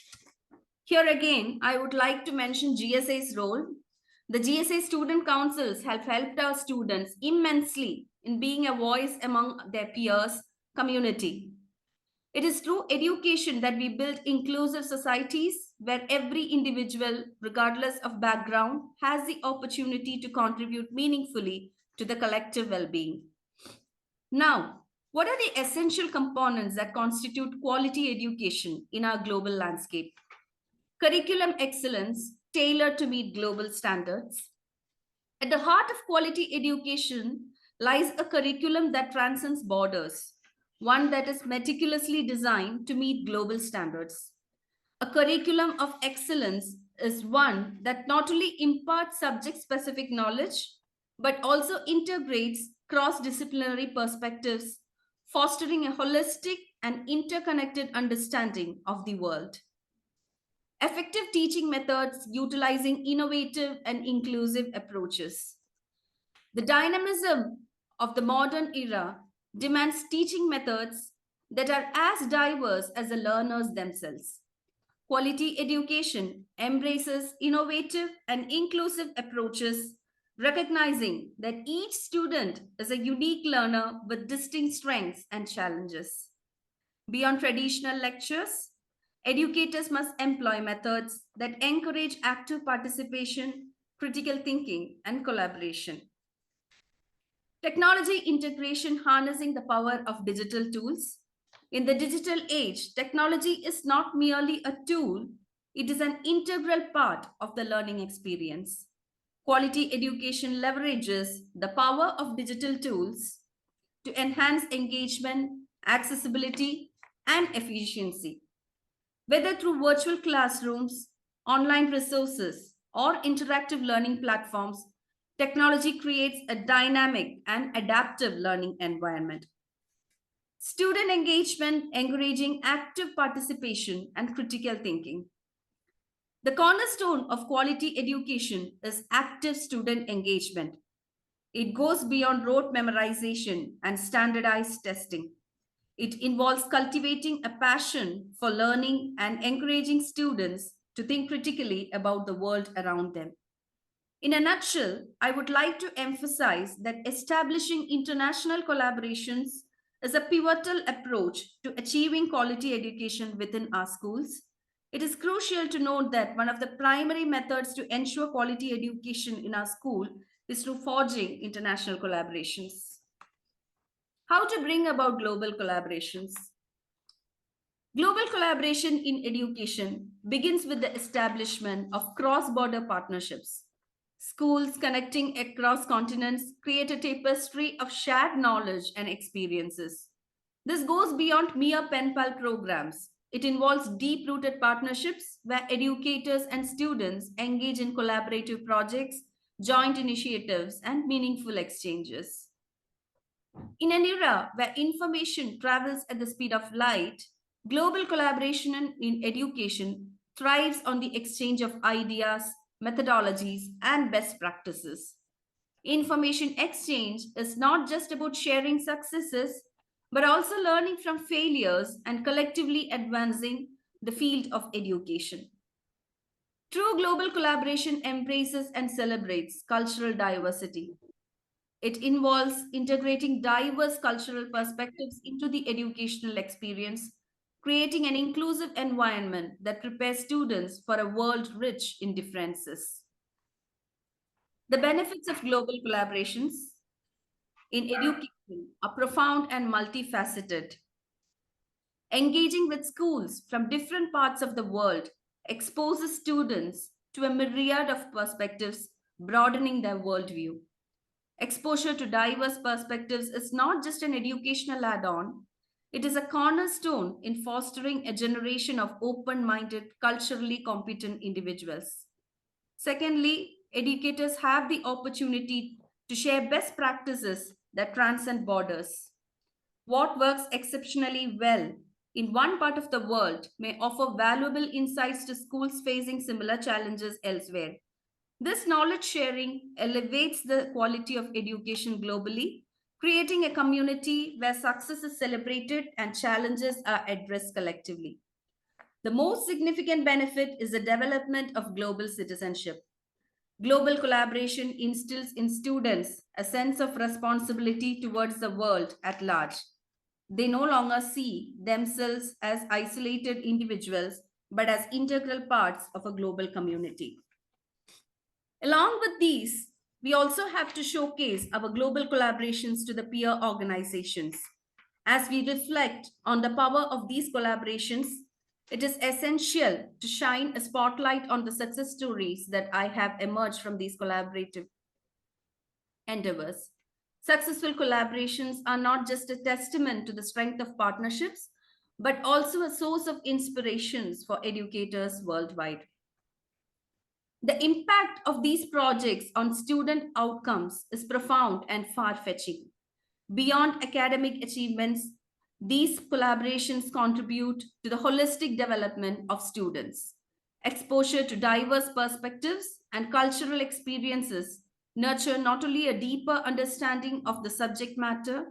Here again, I would like to mention GSA's role. The GSA student councils have helped our students immensely in being a voice among their peers community. It is through education that we build inclusive societies where every individual, regardless of background, has the opportunity to contribute meaningfully to the collective well-being. Now, what are the essential components that constitute quality education in our global landscape? Curriculum excellence tailored to meet global standards. At the heart of quality education lies a curriculum that transcends borders, one that is meticulously designed to meet global standards. A curriculum of excellence is one that not only imparts subject-specific knowledge, but also integrates cross-disciplinary perspectives, fostering a holistic and interconnected understanding of the world. Effective teaching methods utilizing innovative and inclusive approaches. The dynamism of the modern era demands teaching methods that are as diverse as the learners themselves. Quality education embraces innovative and inclusive approaches, recognizing that each student is a unique learner with distinct strengths and challenges. Beyond traditional lectures, educators must employ methods that encourage active participation, critical thinking, and collaboration. Technology integration harnessing the power of digital tools. In the digital age, technology is not merely a tool, it is an integral part of the learning experience. Quality education leverages the power of digital tools to enhance engagement, accessibility, and efficiency. Whether through virtual classrooms, online resources, or interactive learning platforms, technology creates a dynamic and adaptive learning environment. Student engagement, encouraging active participation and critical thinking. The cornerstone of quality education is active student engagement. It goes beyond rote memorization and standardized testing. It involves cultivating a passion for learning and encouraging students to think critically about the world around them. In a nutshell, I would like to emphasize that establishing international collaborations is a pivotal approach to achieving quality education within our schools. It is crucial to note that one of the primary methods to ensure quality education in our school is through forging international collaborations. How to bring about global collaborations? Global collaboration in education begins with the establishment of cross-border partnerships. Schools connecting across continents create a tapestry of shared knowledge and experiences. This goes beyond mere pen pal programs. It involves deep-rooted partnerships where educators and students engage in collaborative projects, joint initiatives, and meaningful exchanges. In an era where information travels at the speed of light, global collaboration in education thrives on the exchange of ideas, methodologies, and best practices. Information exchange is not just about sharing successes, but also learning from failures and collectively advancing the field of education. True global collaboration embraces and celebrates cultural diversity. It involves integrating diverse cultural perspectives into the educational experience, creating an inclusive environment that prepares students for a world rich in differences. The benefits of global collaborations in education are profound and multifaceted. Engaging with schools from different parts of the world exposes students to a myriad of perspectives, broadening their worldview. Exposure to diverse perspectives is not just an educational add-on, it is a cornerstone in fostering a generation of open-minded, culturally competent individuals. Secondly, educators have the opportunity to share best practices that transcend borders. What works exceptionally well in one part of the world may offer valuable insights to schools facing similar challenges elsewhere. This knowledge sharing elevates the quality of education globally, creating a community where success is celebrated and challenges are addressed collectively. The most significant benefit is the development of global citizenship. Global collaboration instills in students a sense of responsibility towards the world at large. They no longer see themselves as isolated individuals, but as integral parts of a global community. Along with these, we also have to showcase our global collaborations to the peer organizations. As we reflect on the power of these collaborations, it is essential to shine a spotlight on the success stories that I have emerged from these collaborative endeavors. Successful collaborations are not just a testament to the strength of partnerships, but also a source of inspirations for educators worldwide. The impact of these projects on student outcomes is profound and far-fetching. Beyond academic achievements, these collaborations contribute to the holistic development of students. Exposure to diverse perspectives and cultural experiences nurture not only a deeper understanding of the subject matter,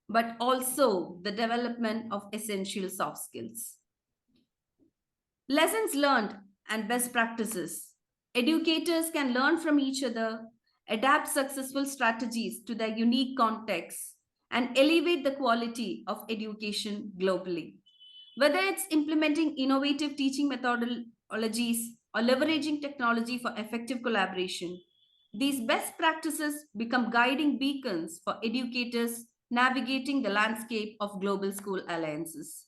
but also the development of essential soft skills. Lessons learned and best practices. Educators can learn from each other, adapt successful strategies to their unique contexts, and elevate the quality of education globally. Whether it's implementing innovative teaching methodologies or leveraging technology for effective collaboration, these best practices become guiding beacons for educators navigating the landscape of global school alliances.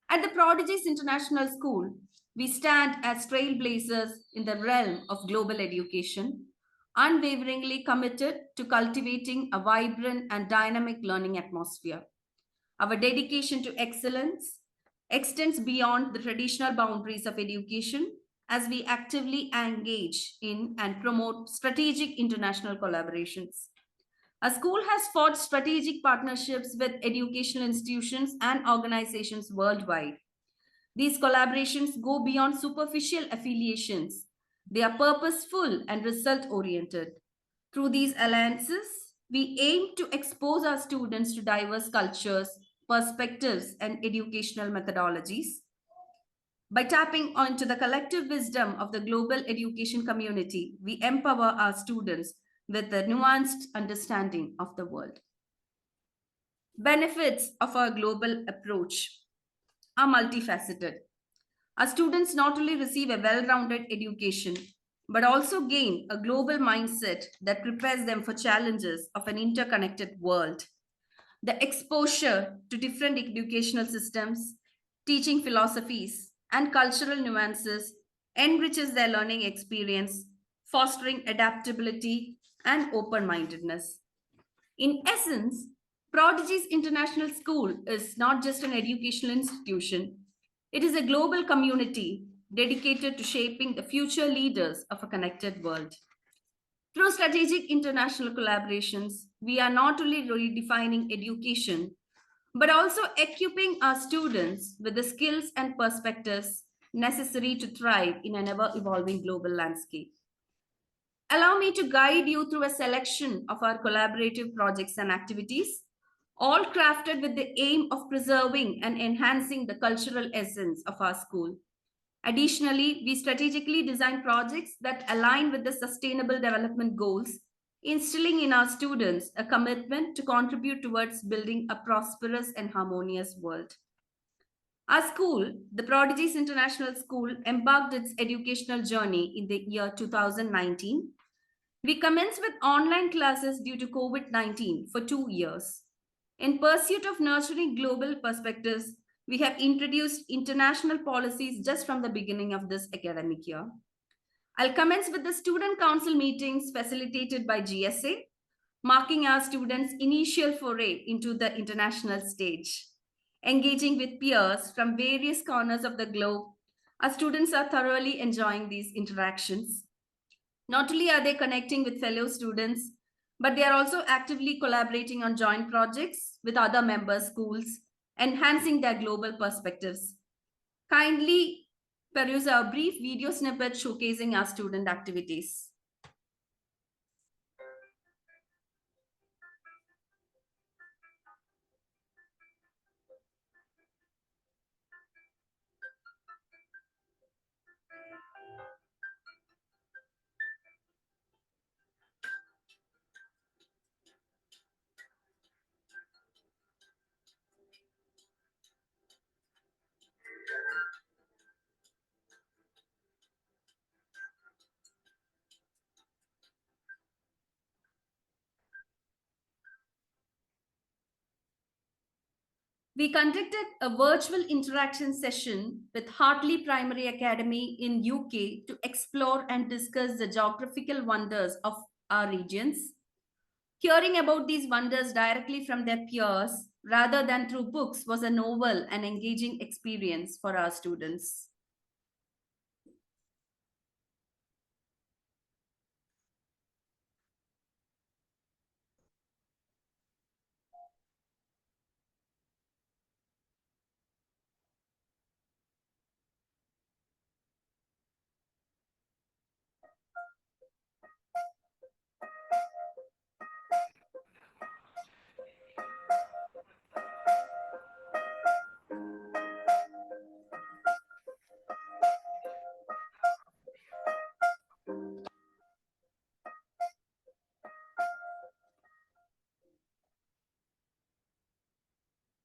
At the Prodigies International School, we stand as trailblazers in the realm of global education, unwaveringly committed to cultivating a vibrant and dynamic learning atmosphere. Our dedication to excellence extends beyond the traditional boundaries of education as we actively engage in and promote strategic international collaborations. Our school has forged strategic partnerships with educational institutions and organizations worldwide. These collaborations go beyond superficial affiliations. They are purposeful and result oriented. Through these alliances, we aim to expose our students to diverse cultures, perspectives, and educational methodologies. By tapping onto the collective wisdom of the global education community, we empower our students with a nuanced understanding of the world. Benefits of our global approach are multifaceted. Our students not only receive a well rounded education, but also gain a global mindset that prepares them for challenges of an interconnected world. The exposure to different educational systems, teaching philosophies, and cultural nuances enriches their learning experience, fostering adaptability and open mindedness. In essence, Prodigies International School is not just an educational institution, it is a global community dedicated to shaping the future leaders of a connected world. Through strategic international collaborations, we are not only redefining education, but also equipping our students with the skills and perspectives necessary to thrive in an ever evolving global landscape. Allow me to guide you through a selection of our collaborative projects and activities, all crafted with the aim of preserving and enhancing the cultural essence of our school. Additionally, we strategically design projects that align with the Sustainable Development Goals, instilling in our students a commitment to contribute towards building a prosperous and harmonious world. Our school, the Prodigies International School, embarked its educational journey in the year 2019. We commenced with online classes due to COVID-19 for 2 years. In pursuit of nurturing global perspectives, we have introduced international policies just from the beginning of this academic year. I'll commence with the student council meetings facilitated by GSA, marking our students' initial foray into the international stage. Engaging with peers from various corners of the globe, our students are thoroughly enjoying these interactions. Not only are they connecting with fellow students, but they are also actively collaborating on joint projects with other member schools, enhancing their global perspectives. Kindly peruse our brief video snippet showcasing our student activities. We conducted a virtual interaction session with Hartley Primary Academy in UK to explore and discuss the geographical wonders of our regions. Hearing about these wonders directly from their peers rather than through books was a novel and engaging experience for our students.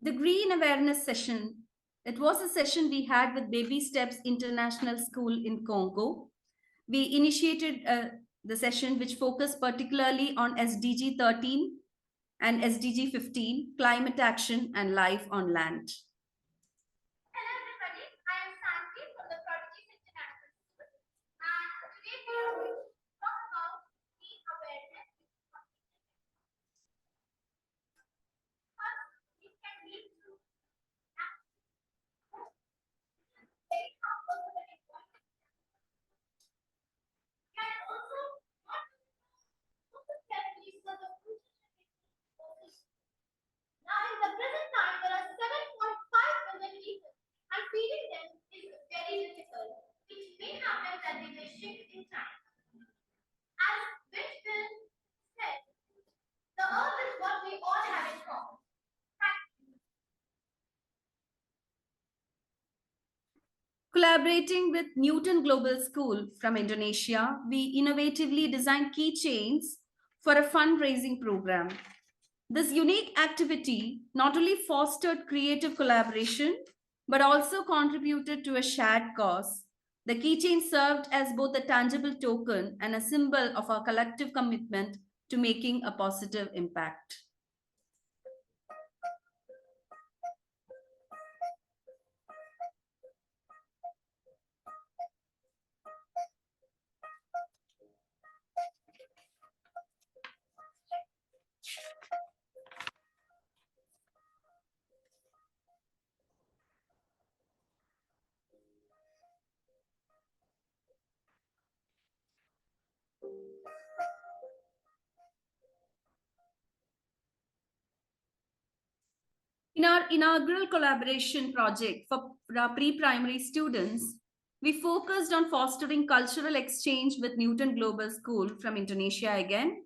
The Green Awareness session It was a session we had with Baby Steps International School in Congo. We initiated the session which focused particularly on SDG 13 and SDG 15, climate action and life on land. Hello everybody, I am Santi from the Prodigies International School, and today we are going to talk about the awareness. First, it can lead to very harmful to the environment. Can also not carefully for the future generation. Now, in the present time, there are 7.5 billion people, and feeding them is very difficult, which may happen that they may shrink in time. As Richmond said, the earth is what we all have in common. Collaborating with Newton Global School from Indonesia, we innovatively designed keychains for a fundraising program. This unique activity not only fostered creative collaboration, but also contributed to a shared cause. The keychain served as both a tangible token and a symbol of our collective commitment to making a positive impact. In our inaugural collaboration project for our pre-primary students, we focused on fostering cultural exchange with Newton Global School from Indonesia again.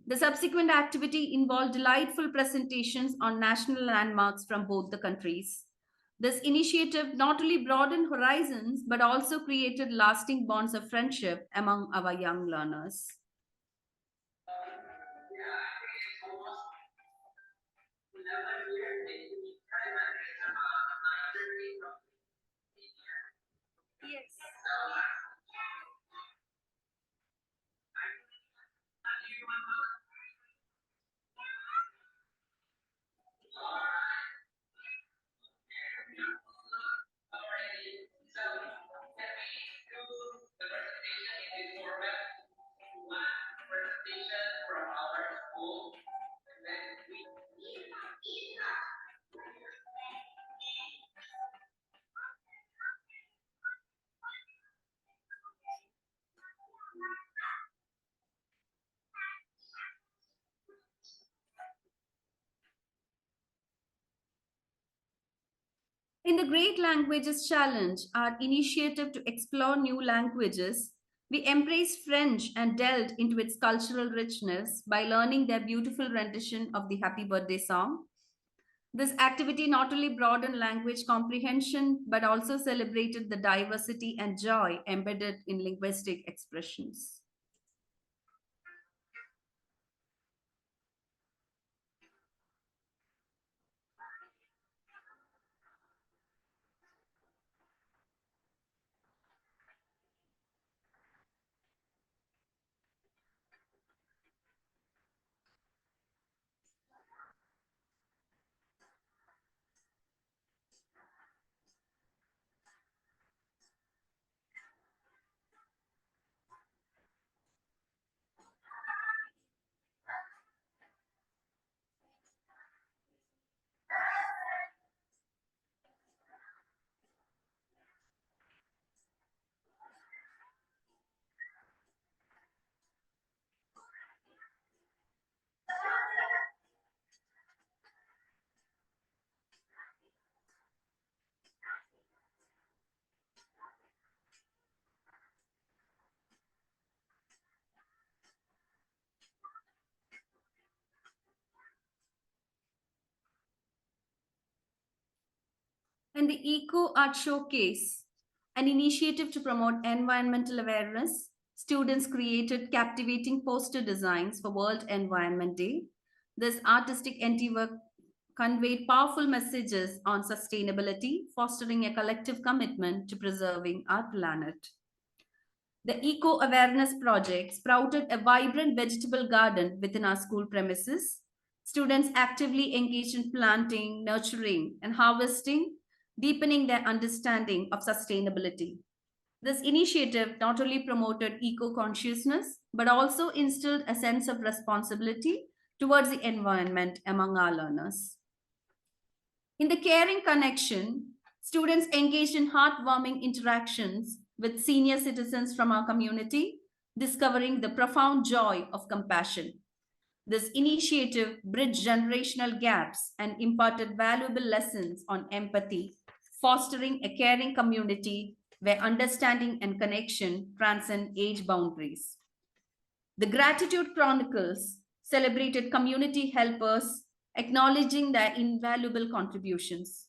The subsequent activity involved delightful presentations on national landmarks from both the countries. This initiative not only broadened horizons, but also created lasting bonds of friendship among our young learners. Yes. In the Great Languages Challenge, our initiative to explore new languages, we embraced French and delved into its cultural richness by learning their beautiful rendition of the Happy Birthday song. This activity not only broadened language comprehension, but also celebrated the diversity and joy embedded in linguistic expressions. And the Eco Art Showcase, an initiative to promote environmental awareness, students created captivating poster designs for World Environment Day. This artistic endeavor conveyed powerful messages on sustainability, fostering a collective commitment to preserving our planet. The Eco Awareness Project sprouted a vibrant vegetable garden within our school premises. Students actively engaged in planting, nurturing, and harvesting, deepening their understanding of sustainability. This initiative not only promoted eco-consciousness, but also instilled a sense of responsibility towards the environment among our learners. In the caring connection, students engaged in heartwarming interactions with senior citizens from our community, discovering the profound joy of compassion. This initiative bridged generational gaps and imparted valuable lessons on empathy, fostering a caring community where understanding and connection transcend age boundaries. The Gratitude Chronicles celebrated community helpers, acknowledging their invaluable contributions.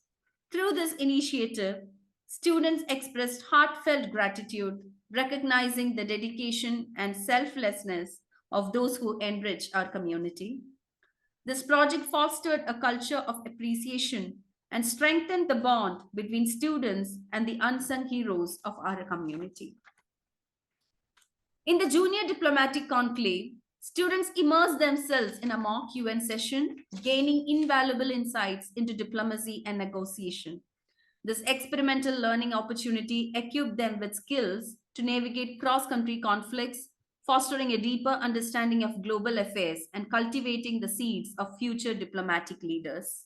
Through this initiative, students expressed heartfelt gratitude, recognizing the dedication and selflessness of those who enrich our community. This project fostered a culture of appreciation and strengthened the bond between students and the unsung heroes of our community. In the Junior Diplomatic Conclave, students immersed themselves in a mock UN session, gaining invaluable insights into diplomacy and negotiation. This experimental learning opportunity equipped them with skills to navigate cross-country conflicts, fostering a deeper understanding of global affairs and cultivating the seeds of future diplomatic leaders.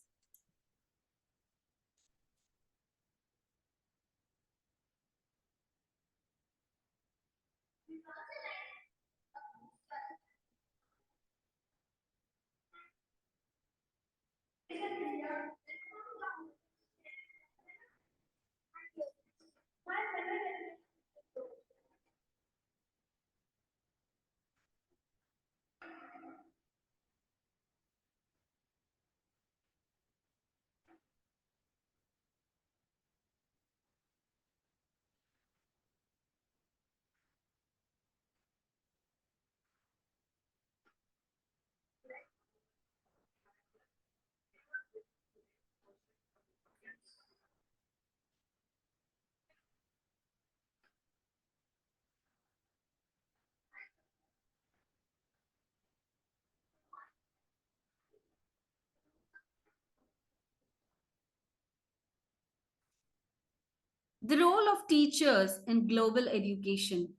The role of teachers in global education,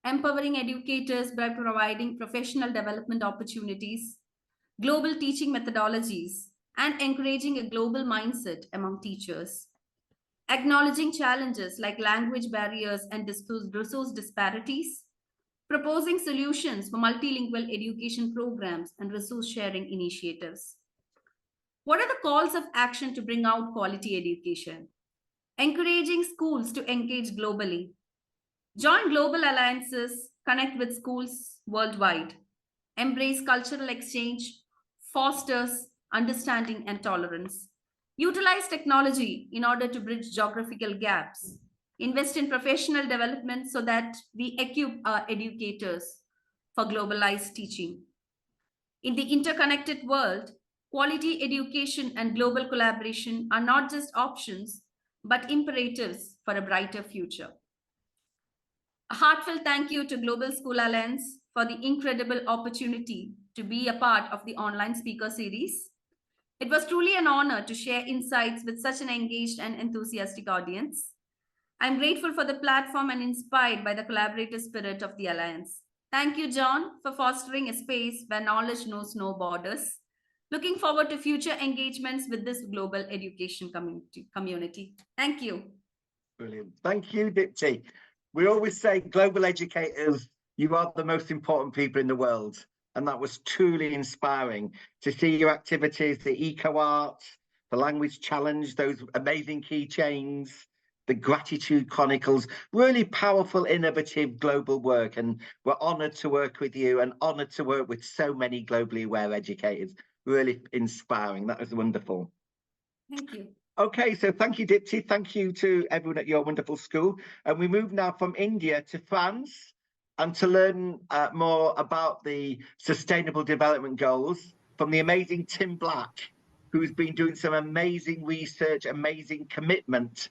empowering educators by providing professional development opportunities, global teaching methodologies, and encouraging a global mindset among teachers. Acknowledging challenges like language barriers and resource disparities, proposing solutions for multilingual education programs and resource sharing initiatives. What are the calls of action to bring out quality education? Encouraging schools to engage globally. Join global alliances, connect with schools worldwide. Embrace cultural exchange, fosters understanding and tolerance. Utilize technology in order to bridge geographical gaps. Invest in professional development so that we equip our educators for globalized teaching. In the interconnected world, quality education and global collaboration are not just options, but imperatives for a brighter future. A heartfelt thank you to Global School Alliance for the incredible opportunity to be a part of the online speaker series. It was truly an honor to share insights with such an engaged and enthusiastic audience. I'm grateful for the platform and inspired by the collaborative spirit of the Alliance. Thank you, John, for fostering a space where knowledge knows no borders. Looking forward to future engagements with this global education community. Thank you. Brilliant. Thank you, Dipti. We always say, global educators, you are the most important people in the world. And that was truly inspiring to see your activities, the eco art, the language challenge, those amazing keychains, the Gratitude Chronicles, really powerful, innovative global work. And we're honoured to work with you and honoured to work with so many globally aware educators. Really inspiring. That was wonderful. Thank you. Okay, so thank you, Dipti. Thank you to everyone at your wonderful school. And we move now from India to France and to learn more about the Sustainable Development Goals from the amazing Tim Black. who's been doing some amazing research, amazing commitment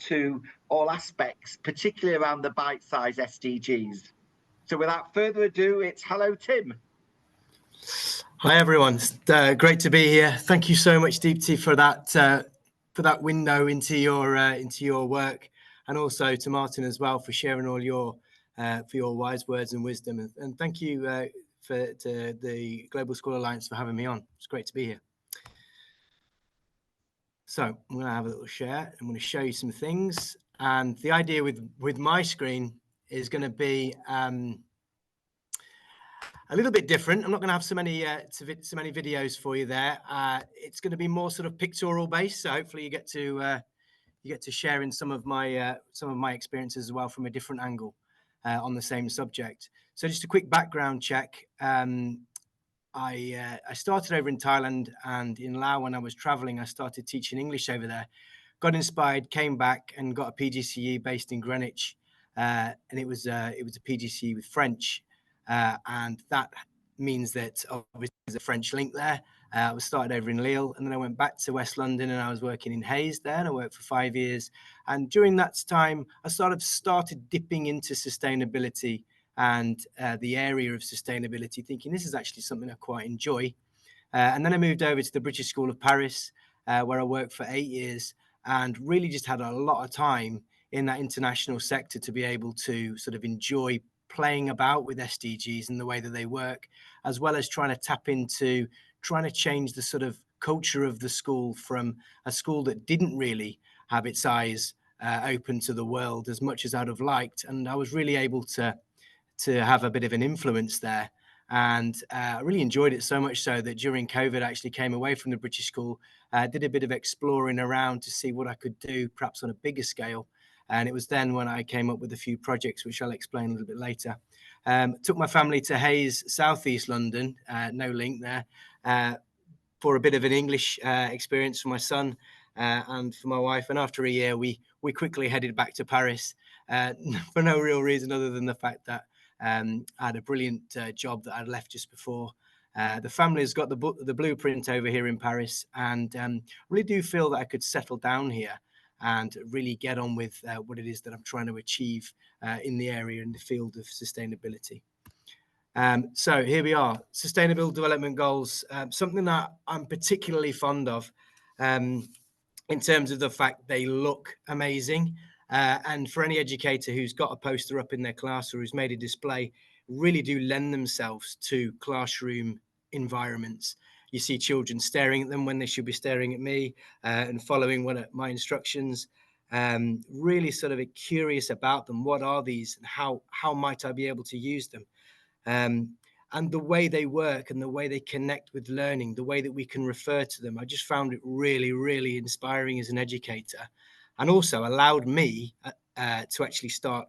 to all aspects, particularly around the bite-size SDGs. So without further ado, it's hello, Tim. Hi everyone, it's great to be here. Thank you so much, Deepti, for that window into your work, and also to Martin as well for sharing all your wise words and wisdom. And thank you to the Global School Alliance for having me on. It's great to be here. So I'm going to have a little share. I'm going to show you some things, and the idea with my screen is going to be a little bit different. I'm not going to have so many videos for you there. It's going to be more sort of pictorial based. So hopefully you get to share in some of my experiences as well from a different angle on the same subject. So just a quick background check. I started over in Thailand, and in Laos when I was traveling, I started teaching English over there. Got inspired, came back and got a PGCE based in Greenwich, and it was a PGCE with French. And that means that obviously there's a French link there. I was started over in Lille, and then I went back to West London, and I was working in Hayes there, and I worked for 5 years. And during that time, I started dipping into sustainability and the area of sustainability, thinking this is actually something I quite enjoy. And then I moved over to the British School of Paris, where I worked for 8 years, and really just had a lot of time in that international sector to be able to sort of enjoy playing about with SDGs and the way that they work, as well as trying to tap into trying to change the sort of culture of the school from a school that didn't really have its eyes open to the world as much as I'd have liked. And I was really able to have a bit of an influence there. And I really enjoyed it, so much so that during COVID, I actually came away from the British school, did a bit of exploring around to see what I could do, perhaps on a bigger scale. And it was then when I came up with a few projects, which I'll explain a little bit later. Took my family to Hayes, southeast London, no link there, for a bit of an English experience for my son and for my wife. And after a year, we quickly headed back to Paris for no real reason other than the fact that I had a brilliant job that I'd left just before. The family has got the blueprint over here in Paris, and really do feel that I could settle down here and really get on with what it is that I'm trying to achieve in the area in the field of sustainability. So here we are, Sustainable Development Goals, something that I'm particularly fond of in terms of the fact they look amazing. And for any educator who's got a poster up in their class or who's made a display, really do lend themselves to classroom environments. You see children staring at them when they should be staring at me and following my instructions. Really sort of curious about them. What are these and how might I be able to use them? And the way they work and the way they connect with learning, the way that we can refer to them. I just found it really, really inspiring as an educator, and also allowed me to actually start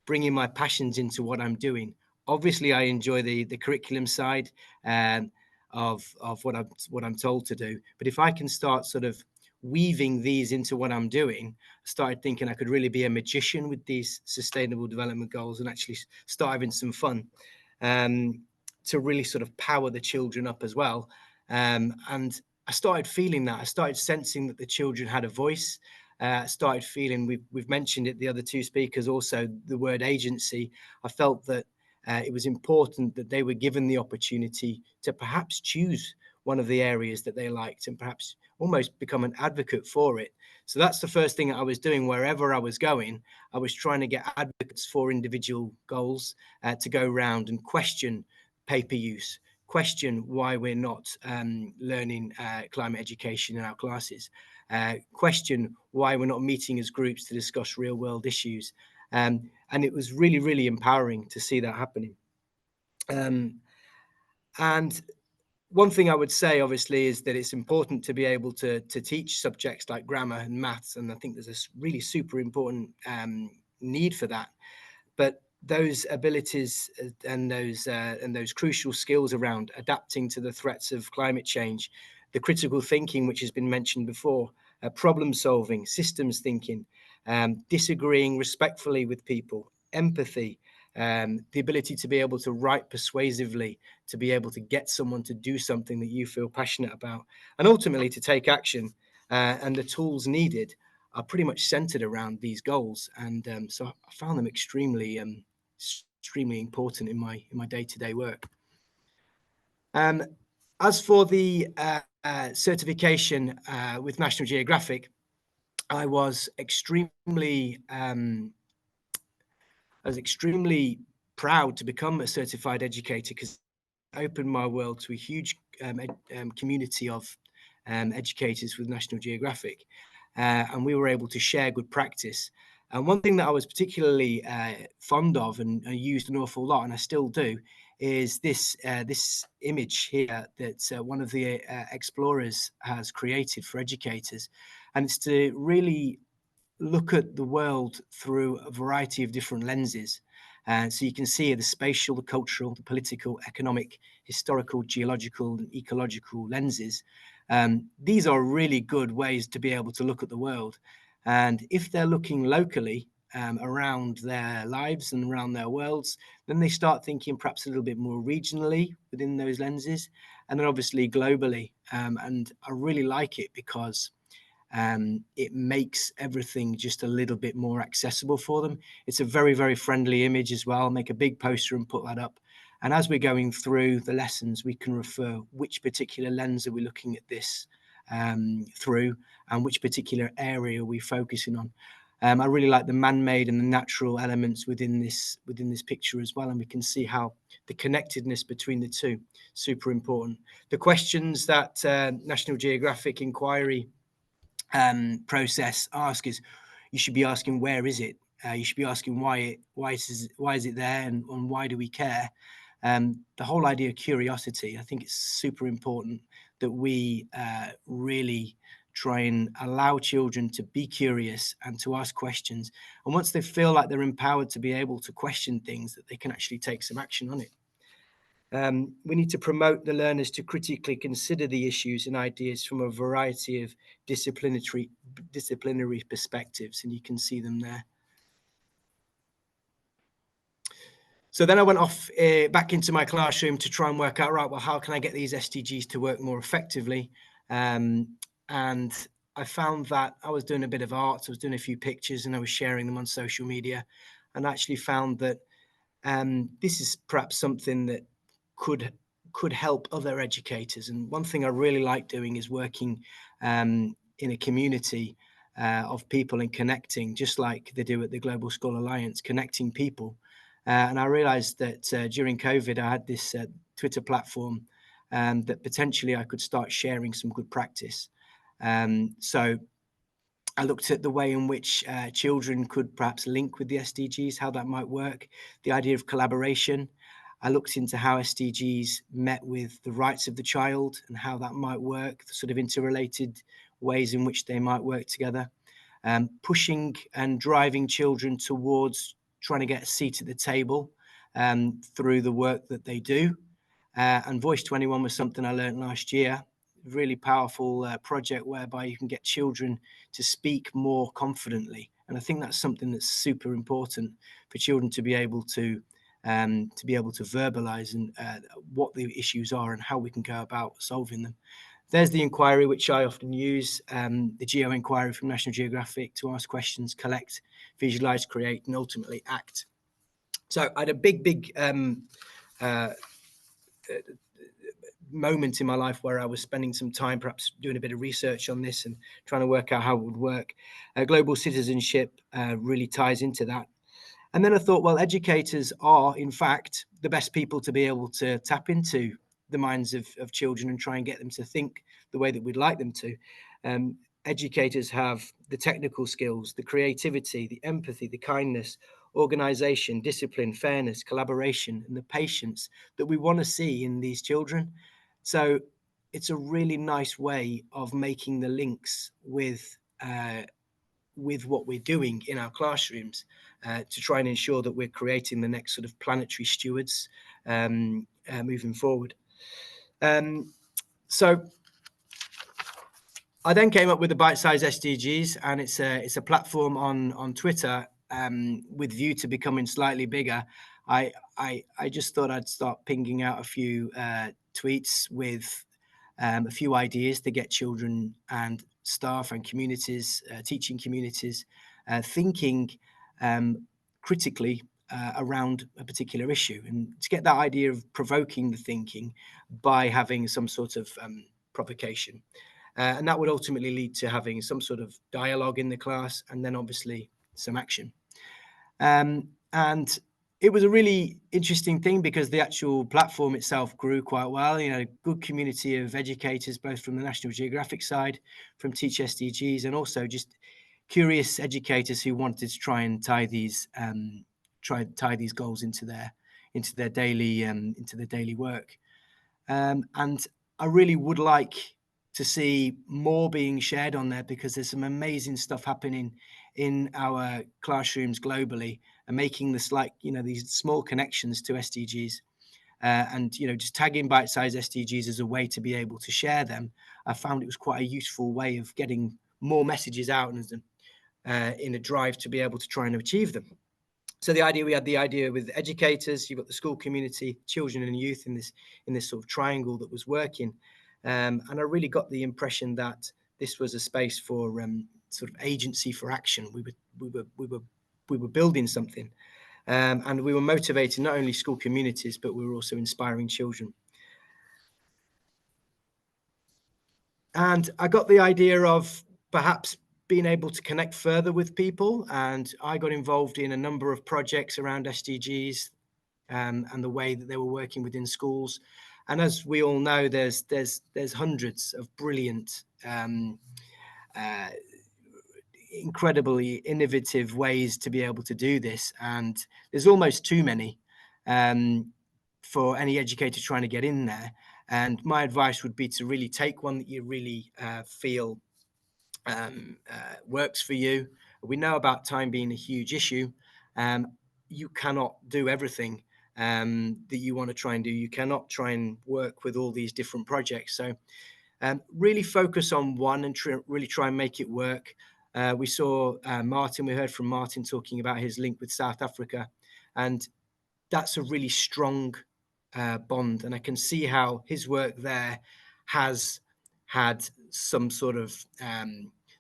bringing my passions into what I'm doing. Obviously, I enjoy the curriculum side of what I'm told to do. But if I can start sort of weaving these into what I'm doing, I started thinking I could really be a magician with these sustainable development goals and actually start having some fun to really sort of power the children up as well. And I started feeling that. I started sensing that the children had a voice. Started feeling, we've mentioned it, the other two speakers also, the word agency. I felt that it was important that they were given the opportunity to perhaps choose one of the areas that they liked and perhaps almost become an advocate for it. So that's the first thing that I was doing wherever I was going. I was trying to get advocates for individual goals to go around and question paper use, question why we're not learning climate education in our classes, question why we're not meeting as groups to discuss real world issues. And it was really, really empowering to see that happening. And one thing I would say, obviously, is that it's important to be able to teach subjects like grammar and maths. And I think there's a really super important need for that. But those abilities and those crucial skills around adapting to the threats of climate change, the critical thinking, which has been mentioned before, problem solving, systems thinking, disagreeing respectfully with people, empathy, the ability to be able to write persuasively, to be able to get someone to do something that you feel passionate about, and ultimately to take action. And the tools needed are pretty much centered around these goals. And so I found them extremely important in my day-to-day work. As for the certification with National Geographic, I was extremely proud to become a certified educator, because it opened my world to a huge community of educators with National Geographic, and we were able to share good practice. And one thing that I was particularly fond of and used an awful lot, and I still do, is this image here that one of the explorers has created for educators, and it's to really look at the world through a variety of different lenses. So you can see the spatial, the cultural, the political, economic, historical, geological, and ecological lenses. These are really good ways to be able to look at the world. And if they're looking locally around their lives and around their worlds, then they start thinking perhaps a little bit more regionally within those lenses, and then obviously globally. And I really like it because it makes everything just a little bit more accessible for them. It's a very, very friendly image as well. Make a big poster and put that up. And as we're going through the lessons, we can refer which particular lens are we looking at this through, and which particular area are we focusing on. I really like the man-made and the natural elements within this picture as well, and we can see how the connectedness between the two, super important. The questions that National Geographic inquiry process ask is, you should be asking, where is it? You should be asking why is it there, and why do we care? The whole idea of curiosity, I think it's super important that we really try and allow children to be curious and to ask questions. And once they feel like they're empowered to be able to question things, that they can actually take some action on it. We need to promote the learners to critically consider the issues and ideas from a variety of disciplinary perspectives, and you can see them there. So then I went off back into my classroom to try and work out, right, well, how can I get these SDGs to work more effectively? And I found that I was doing a bit of art, I was doing a few pictures, and I was sharing them on social media, and I actually found that this is perhaps something that could help other educators. And one thing I really like doing is working in a community of people and connecting, just like they do at the Global School Alliance, connecting people. And I realized that during COVID, I had this Twitter platform that potentially I could start sharing some good practice. So I looked at the way in which children could perhaps link with the SDGs, how that might work, the idea of collaboration. I looked into how SDGs met with the rights of the child and how that might work, the sort of interrelated ways in which they might work together, pushing and driving children towards trying to get a seat at the table through the work that they do. And Voice 21 was something I learned last year. Really powerful project whereby you can get children to speak more confidently. And I think that's something that's super important for children to be able to verbalize and what the issues are and how we can go about solving them. There's the inquiry, which I often use, the Geo inquiry from National Geographic, to ask questions, collect, visualize, create, and ultimately act. So I had a big moment in my life where I was spending some time perhaps doing a bit of research on this and trying to work out how it would work. Global citizenship really ties into that. And then I thought, well, educators are, in fact, the best people to be able to tap into the minds of children and try and get them to think the way that we'd like them to. Educators have the technical skills, the creativity, the empathy, the kindness, organization, discipline, fairness, collaboration, and the patience that we want to see in these children. So it's a really nice way of making the links with what we're doing in our classrooms to try and ensure that we're creating the next sort of planetary stewards moving forward. So I then came up with the bite-sized SDGs, and it's a platform on Twitter with view to becoming slightly bigger. I just thought I'd start pinging out a few tweets with a few ideas to get children and staff and communities, teaching communities, thinking critically around a particular issue, and to get that idea of provoking the thinking by having some sort of provocation. And that would ultimately lead to having some sort of dialogue in the class, and then obviously some action. And it was a really interesting thing because the actual platform itself grew quite well. You know, a good community of educators, both from the National Geographic side, from Teach SDGs, and also just curious educators who wanted to try and tie these goals into their daily work. And I really would like to see more being shared on there, because there's some amazing stuff happening in our classrooms globally, and making this, like, you know, these small connections to SDGs, and, you know, just tagging bite-sized SDGs as a way to be able to share them. I found it was quite a useful way of getting more messages out, and in a drive to be able to try and achieve them. So we had the idea with educators, you've got the school community, children and youth in this sort of triangle that was working. And I really got the impression that this was a space for sort of agency for action. We were building something, and we were motivating not only school communities, but we were also inspiring children. And I got the idea of perhaps being able to connect further with people, and I got involved in a number of projects around SDGs and the way that they were working within schools. And as we all know, there's hundreds of brilliant, incredibly innovative ways to be able to do this, and there's almost too many for any educator trying to get in there. And my advice would be to really take one that you really feel works for you. We know about time being a huge issue. You cannot do everything that you want to try and do. You cannot try and work with all these different projects. So really focus on one and really try and make it work. We saw Martin, we heard from Martin talking about his link with South Africa, and that's a really strong bond. And I can see how his work there has had some sort of,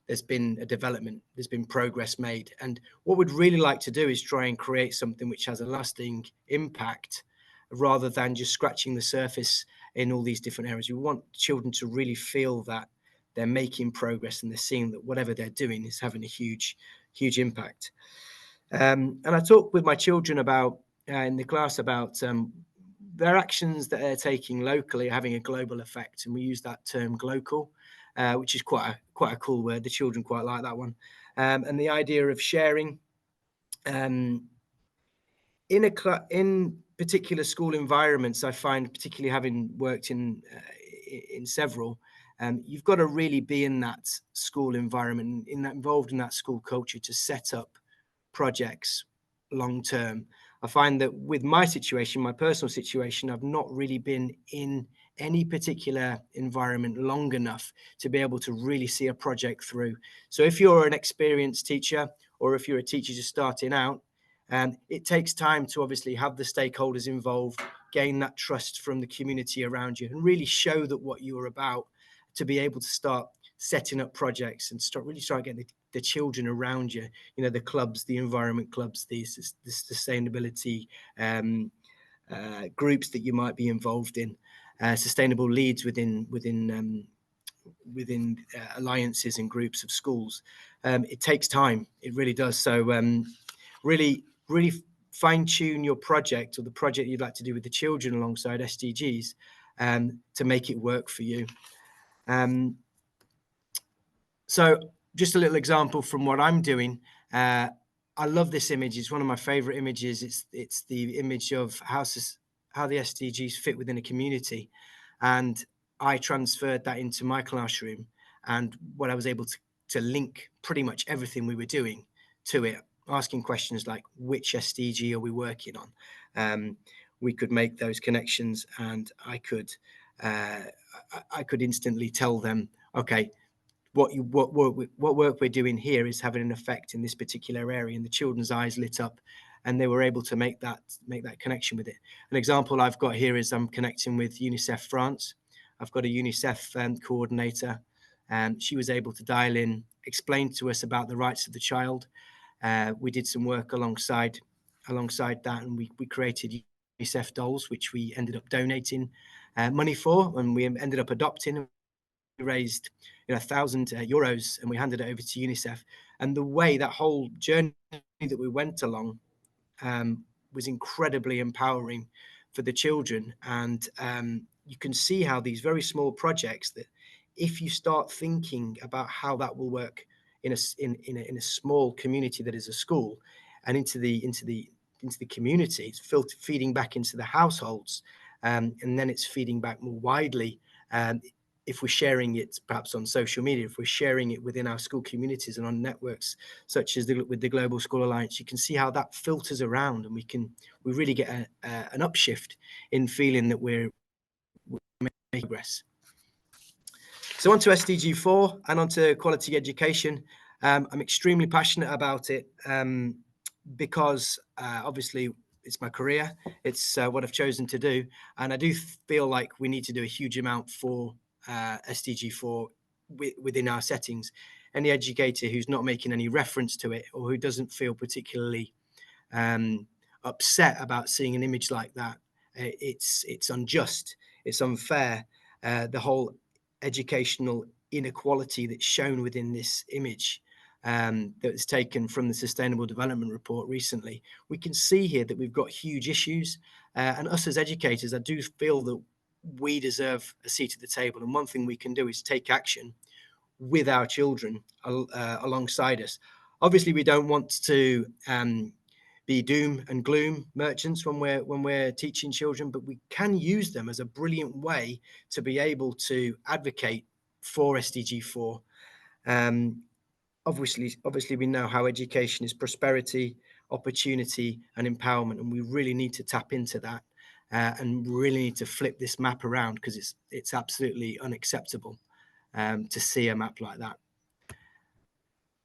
there's been a development, there's been progress made. And what we'd really like to do is try and create something which has a lasting impact, rather than just scratching the surface in all these different areas. We want children to really feel that they're making progress and they're seeing that whatever they're doing is having a huge impact. And I talked with my children about in the class about their actions that they're taking locally are having a global effect, and we use that term glocal, which is quite a cool word. The children quite like that one, and the idea of sharing in particular school environments. I find, particularly having worked in several, you've got to really be in that school environment, involved in that school culture, to set up projects long term. I find that with my situation, my personal situation, I've not really been in any particular environment long enough to be able to really see a project through. So if you're an experienced teacher, or if you're a teacher just starting out, it takes time to obviously have the stakeholders involved, gain that trust from the community around you, and really show that what you're about, to be able to start setting up projects and start getting the children around you, you know, the clubs, the environment clubs, the sustainability groups that you might be involved in, sustainable leads within alliances and groups of schools. It takes time, it really does. So really fine tune your project, or the project you'd like to do with the children alongside SDGs, to make it work for you. So just a little example from what I'm doing. I love this image. It's one of my favorite images. It's the image of how the SDGs fit within a community. And I transferred that into my classroom, and what I was able to link pretty much everything we were doing to it, asking questions like, which SDG are we working on? We could make those connections, and I could instantly tell them, okay, what work we're doing here is having an effect in this particular area, and the children's eyes lit up and they were able to make that connection with it. An example I've got here is I'm connecting with UNICEF France. I've got a UNICEF coordinator, and she was able to dial in, explain to us about the rights of the child. We did some work alongside that, and we created UNICEF dolls, which we ended up donating money for, and we ended up adopting. We raised 1,000 euros, and we handed it over to UNICEF. And the way that whole journey that we went along was incredibly empowering for the children. And you can see how these very small projects, that if you start thinking about how that will work in a small community that is a school, and into the community, it's feeding back into the households, and then it's feeding back more widely. If we're sharing it perhaps on social media, if we're sharing it within our school communities and on networks such as with the Global School Alliance, you can see how that filters around, and we really get an upshift in feeling that we're making progress. So on to SDG4 and on to quality education. I'm extremely passionate about it because obviously it's my career. It's what I've chosen to do. And I do feel like we need to do a huge amount for SDG4 within our settings. Any educator who's not making any reference to it, or who doesn't feel particularly upset about seeing an image like that, it's unjust, it's unfair. The whole educational inequality that's shown within this image that was taken from the Sustainable Development Report recently, we can see here that we've got huge issues, and us as educators, I do feel that we deserve a seat at the table. And one thing we can do is take action with our children alongside us. Obviously, we don't want to be doom and gloom merchants when we're teaching children, but we can use them as a brilliant way to be able to advocate for SDG4. Obviously, we know how education is prosperity, opportunity, and empowerment, and we really need to tap into that, and really need to flip this map around, because it's absolutely unacceptable to see a map like that.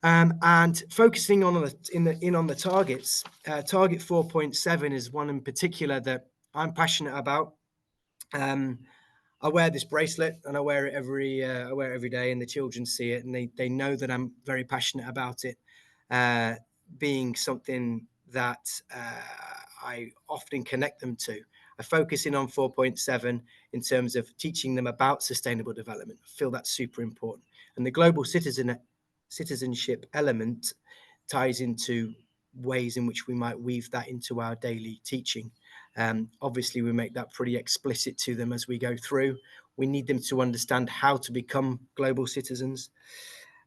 And focusing on the targets, target 4.7 is one in particular that I'm passionate about. I wear this bracelet, and I wear it every day, and the children see it, and they know that I'm very passionate about it, being something that I often connect them to. I focus in on 4.7 in terms of teaching them about sustainable development. I feel that's super important, and the global citizenship element ties into ways in which we might weave that into our daily teaching. Obviously, we make that pretty explicit to them as we go through. We need them to understand how to become global citizens.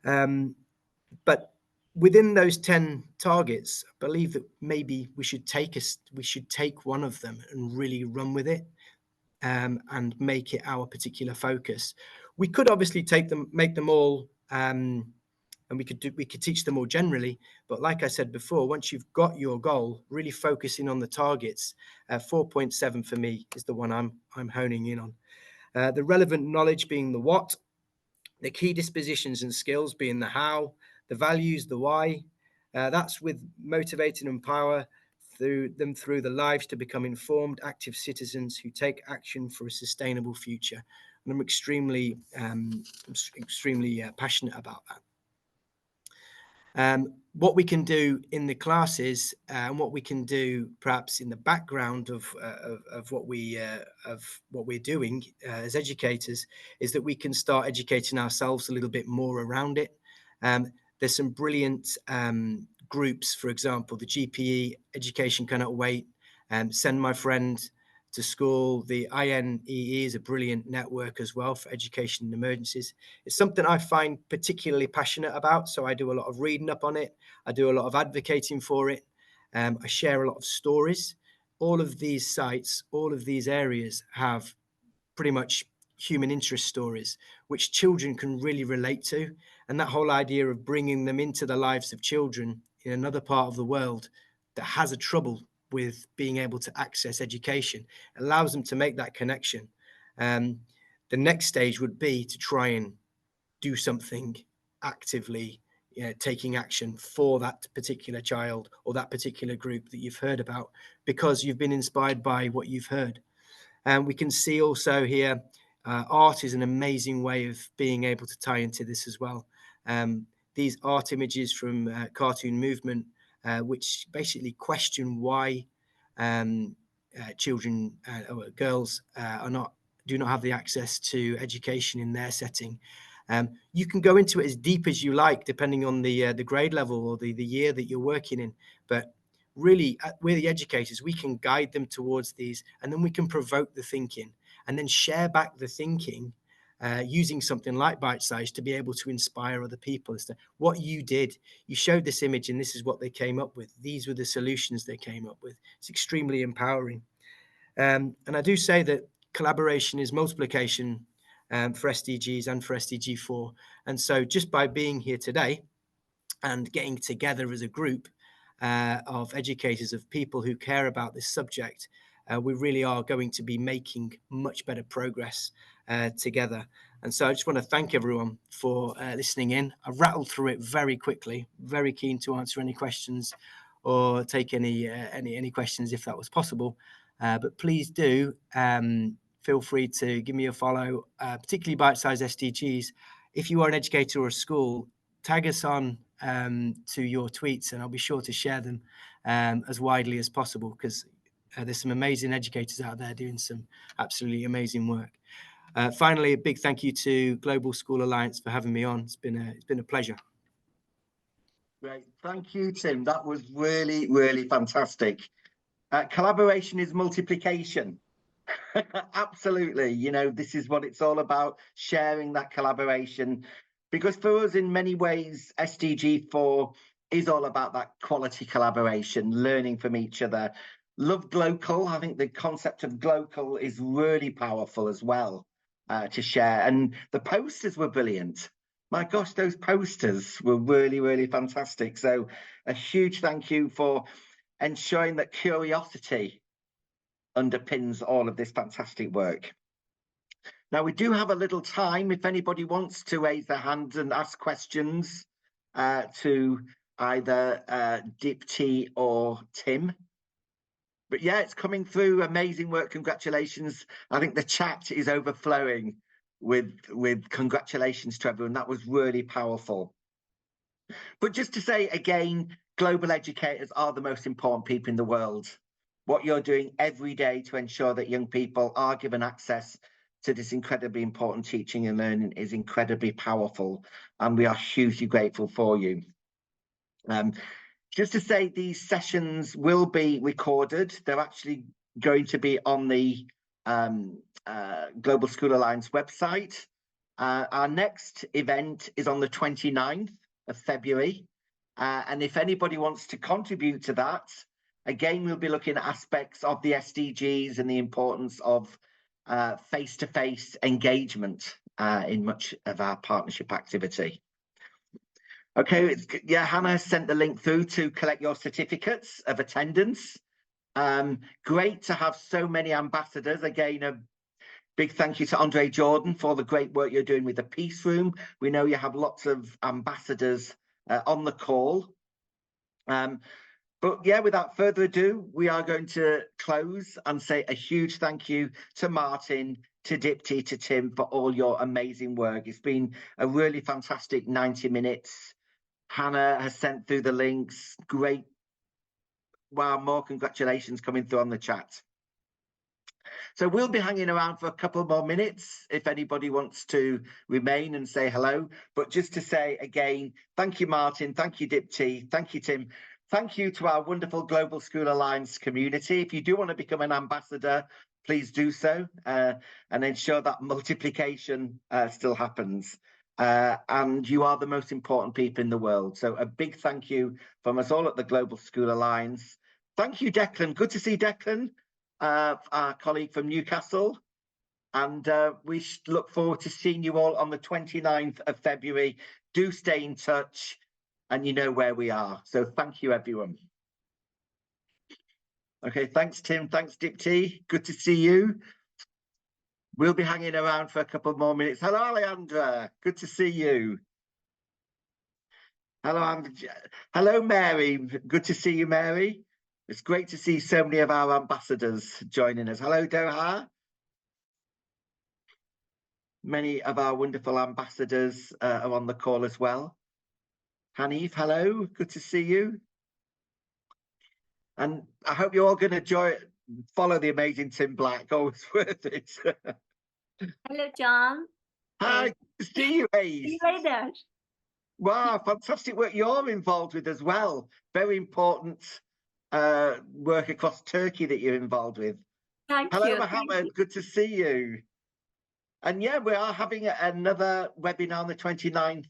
But within those 10 targets, I believe that maybe we should take one of them and really run with it, and make it our particular focus. We could obviously make them all, and we could teach them all generally, but like I said before, once you've got your goal, really focusing on the targets, 4.7 for me is the one I'm honing in on. The relevant knowledge being the what, the key dispositions and skills being the how, the values, the why. That's with motivating and empower through the lives to become informed, active citizens who take action for a sustainable future. And I'm extremely passionate about that. What we can do in the classes, and what we can do perhaps in the background of what we're doing as educators, is that we can start educating ourselves a little bit more around it. There's some brilliant groups, for example, the GPE, Education Cannot Wait, Send My Friend to School. The INEE is a brilliant network as well for education in emergencies. It's something I find particularly passionate about, so I do a lot of reading up on it. I do a lot of advocating for it. I share a lot of stories. All of these sites, all of these areas have pretty much human interest stories, which children can really relate to. And that whole idea of bringing them into the lives of children in another part of the world that has a trouble with being able to access education allows them to make that connection. The next stage would be to try and do something actively, taking action for that particular child or that particular group that you've heard about, because you've been inspired by what you've heard. And we can see also here, art is an amazing way of being able to tie into this as well. These art images from Cartoon Movement, which basically question why children or girls do not have the access to education in their setting. You can go into it as deep as you like, depending on the grade level or the year that you're working in. But really, we're the educators. We can guide them towards these, and then we can provoke the thinking, and then share back the thinking using something like Bite Size to be able to inspire other people as to what you did. You showed this image, and this is what they came up with. These were the solutions they came up with. It's extremely empowering. And I do say that collaboration is multiplication for SDGs and for SDG4. And so just by being here today and getting together as a group of educators, of people who care about this subject, we really are going to be making much better progress together. And so I just want to thank everyone for listening in. I rattled through it very quickly, very keen to answer any questions or take any questions if that was possible. But please do feel free to give me a follow, particularly Bite Size SDGs. If you are an educator or a school, tag us on to your tweets, and I'll be sure to share them as widely as possible, because there's some amazing educators out there doing some absolutely amazing work. Finally, a big thank you to Global School Alliance for having me on. It's been a pleasure. Great, thank you, Tim. That was really, really fantastic. Collaboration is multiplication. Absolutely. You know, this is what it's all about, sharing that collaboration. Because for us, in many ways, SDG4 is all about that quality collaboration, learning from each other. Loved Local. I think the concept of Local is really powerful as well to share. And the posters were brilliant. My gosh, those posters were really, really fantastic. So a huge thank you for ensuring that curiosity underpins all of this fantastic work. Now, we do have a little time if anybody wants to raise their hand and ask questions to either Dipti or Tim. But yeah, it's coming through. Amazing work. Congratulations. I think the chat is overflowing with congratulations to everyone. That was really powerful. But just to say again, global educators are the most important people in the world. What you're doing every day to ensure that young people are given access to this incredibly important teaching and learning is incredibly powerful, and we are hugely grateful for you. Just to say, these sessions will be recorded. They're actually going to be on the Global School Alliance website. Our next event is on the 29th of February. And if anybody wants to contribute to that, again, we'll be looking at aspects of the SDGs and the importance of face-to-face engagement in much of our partnership activity. Okay, yeah, Hannah sent the link through to collect your certificates of attendance. Great to have so many ambassadors. Again, a big thank you to Andre Jordan for the great work you're doing with the Peace Room. We know you have lots of ambassadors on the call. But yeah, without further ado, we are going to close and say a huge thank you to Martin, to Dipti, to Tim for all your amazing work. It's been a really fantastic 90 minutes. Hannah has sent through the links. Great. Wow, more congratulations coming through on the chat. So we'll be hanging around for a couple more minutes if anybody wants to remain and say hello. But just to say again, thank you, Martin. Thank you, Dipti. Thank you, Tim. Thank you to our wonderful Global School Alliance community. If you do want to become an ambassador, please do so and ensure that multiplication still happens. And you are the most important people in the world. So a big thank you from us all at the Global School Alliance. Thank you, Declan. Good to see Declan, our colleague from Newcastle. And we look forward to seeing you all on the 29th of February. Do stay in touch. And you know where we are. So thank you, everyone. Okay, thanks, Tim. Thanks, Dipti. Good to see you. We'll be hanging around for a couple more minutes. Hello, Alejandra. Good to see you. Hello, Mary. Good to see you, Mary. It's great to see so many of our ambassadors joining us. Hello, Doha. Many of our wonderful ambassadors are on the call as well. Hanif, hello. Good to see you. And I hope you're all going to follow the amazing Tim Black. Always worth it. Hello, John. Hi, good to see you, Ace. See you later. Wow, fantastic work you're involved with as well. Very important work across Turkey that you're involved with. Hello, you. Mohammed, good to see you. And yeah, we are having another webinar on the 29th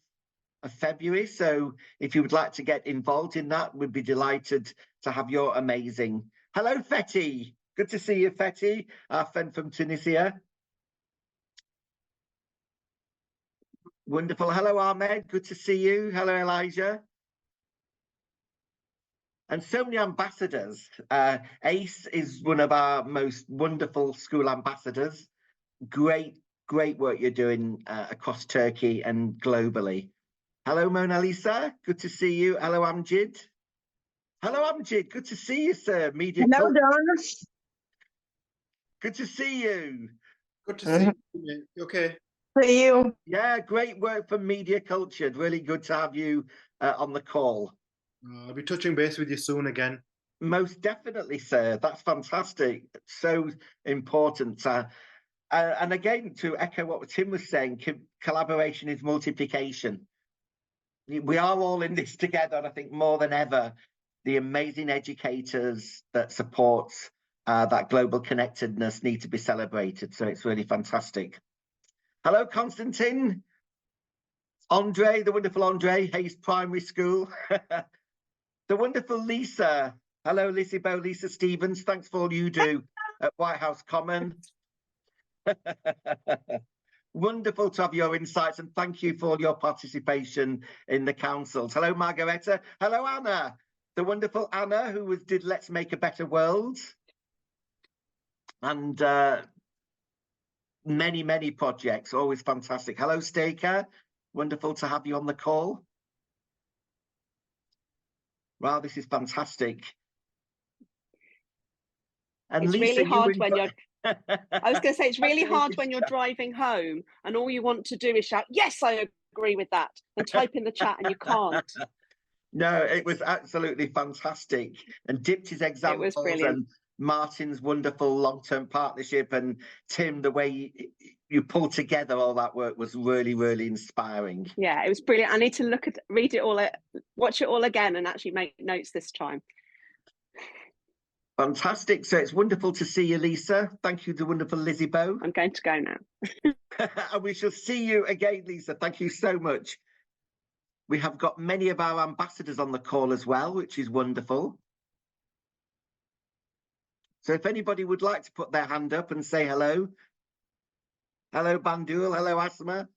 of February. So if you would like to get involved in that, we'd be delighted to have your amazing. Hello, Fethi. Good to see you, Fethi, our friend from Tunisia. Wonderful. Hello, Ahmed. Good to see you. Hello, Elijah. And so many ambassadors. Ace is one of our most wonderful school ambassadors. Great work you're doing across Turkey and globally. Hello, Mona Lisa. Good to see you. Hello, Amjid. Hello, Amjid. Good to see you, sir. Media. Hello, Don. Good to see you. Good to see you. You okay? For you. Yeah, great work from Media Cultured. Really good to have you on the call. I'll be touching base with you soon again. Most definitely, sir. That's fantastic. So important. And again, to echo what Tim was saying, collaboration is multiplication. We are all in this together, and I think more than ever, the amazing educators that support that global connectedness need to be celebrated. So it's really fantastic. Hello, Constantine. Andre, the wonderful Andre, Hayes Primary School. The wonderful Lisa. Hello, Lisa Stevens. Thanks for all you do at White House Common. Wonderful to have your insights, and thank you for your participation in the councils. Hello, Margareta. Hello, Anna. The wonderful Anna, who did Let's Make a Better World. And many projects, always fantastic. Hello, Staker. Wonderful to have you on the call. Wow, this is fantastic. And it's Lisa, really hard when you're I was going to say it's really hard when you're Lisa. driving home and all you want to do is shout, yes, I agree with that, and type in the chat, and you can't. No, it was absolutely fantastic. And Dipti's examples and Martin's wonderful long-term partnership, and Tim, the way you pulled together all that work was really inspiring. Yeah, it was brilliant. I need to read it all, watch it all again, and actually make notes this time. Fantastic. So it's wonderful to see you, Lisa. Thank you, the wonderful Lizzie Bow. I'm going to go now. And we shall see you again, Lisa. Thank you so much. We have got many of our ambassadors on the call as well, which is wonderful. So if anybody would like to put their hand up and say hello. Hello, Bandul. Hello, Asma.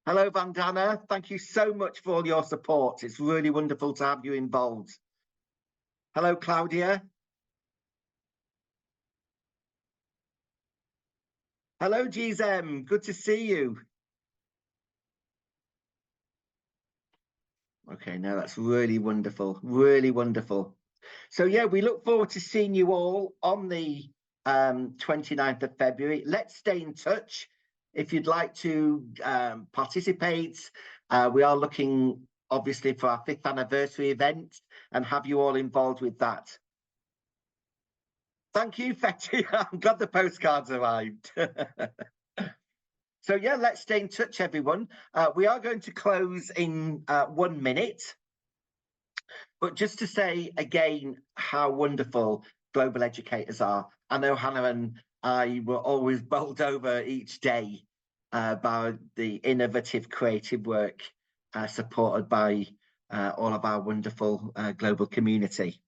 Hello, Vandana. Thank you so much for all your support. It's really wonderful to have you involved. Hello, Claudia. Hello, GSM. Good to see you. Okay, now that's really wonderful. Really wonderful. So yeah, we look forward to seeing you all on the 29th of February. Let's stay in touch. If you'd like to participate, we are looking obviously for our 5th anniversary event and have you all involved with that. Thank you, Fetty. I'm glad the postcards arrived. So yeah, let's stay in touch, everyone. We are going to close in 1 minute. But just to say again how wonderful global educators are. I know Hannah and I were always bowled over each day by the innovative, creative work supported by all of our wonderful global community.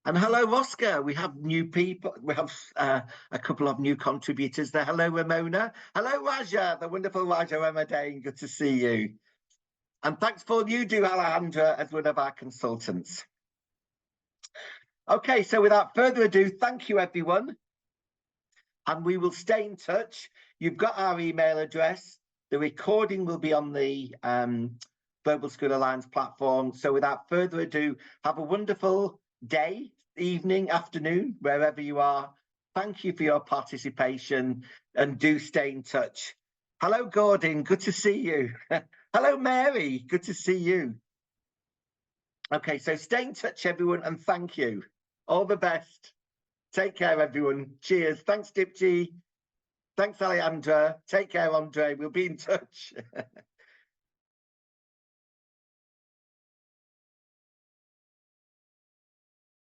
And hello, Oscar. We have new people. We have a couple of new contributors there. Hello, Ramona. Hello, Raja, the wonderful Raja Ramadane. Good to see you. And thanks for all you do, Alejandra, as one of our consultants. Okay, so without further ado, thank you, everyone. And we will stay in touch. You've got our email address. The recording will be on the Global School Alliance platform. So without further ado, have a wonderful day, evening, afternoon, wherever you are. Thank you for your participation and do stay in touch. Hello, Gordon. Good to see you. Hello, Mary. Good to see you. Okay, so stay in touch, everyone, and thank you. All the best. Take care, everyone. Cheers. Thanks, Dipji. Thanks, Alejandra. Take care, Andre. We'll be in touch.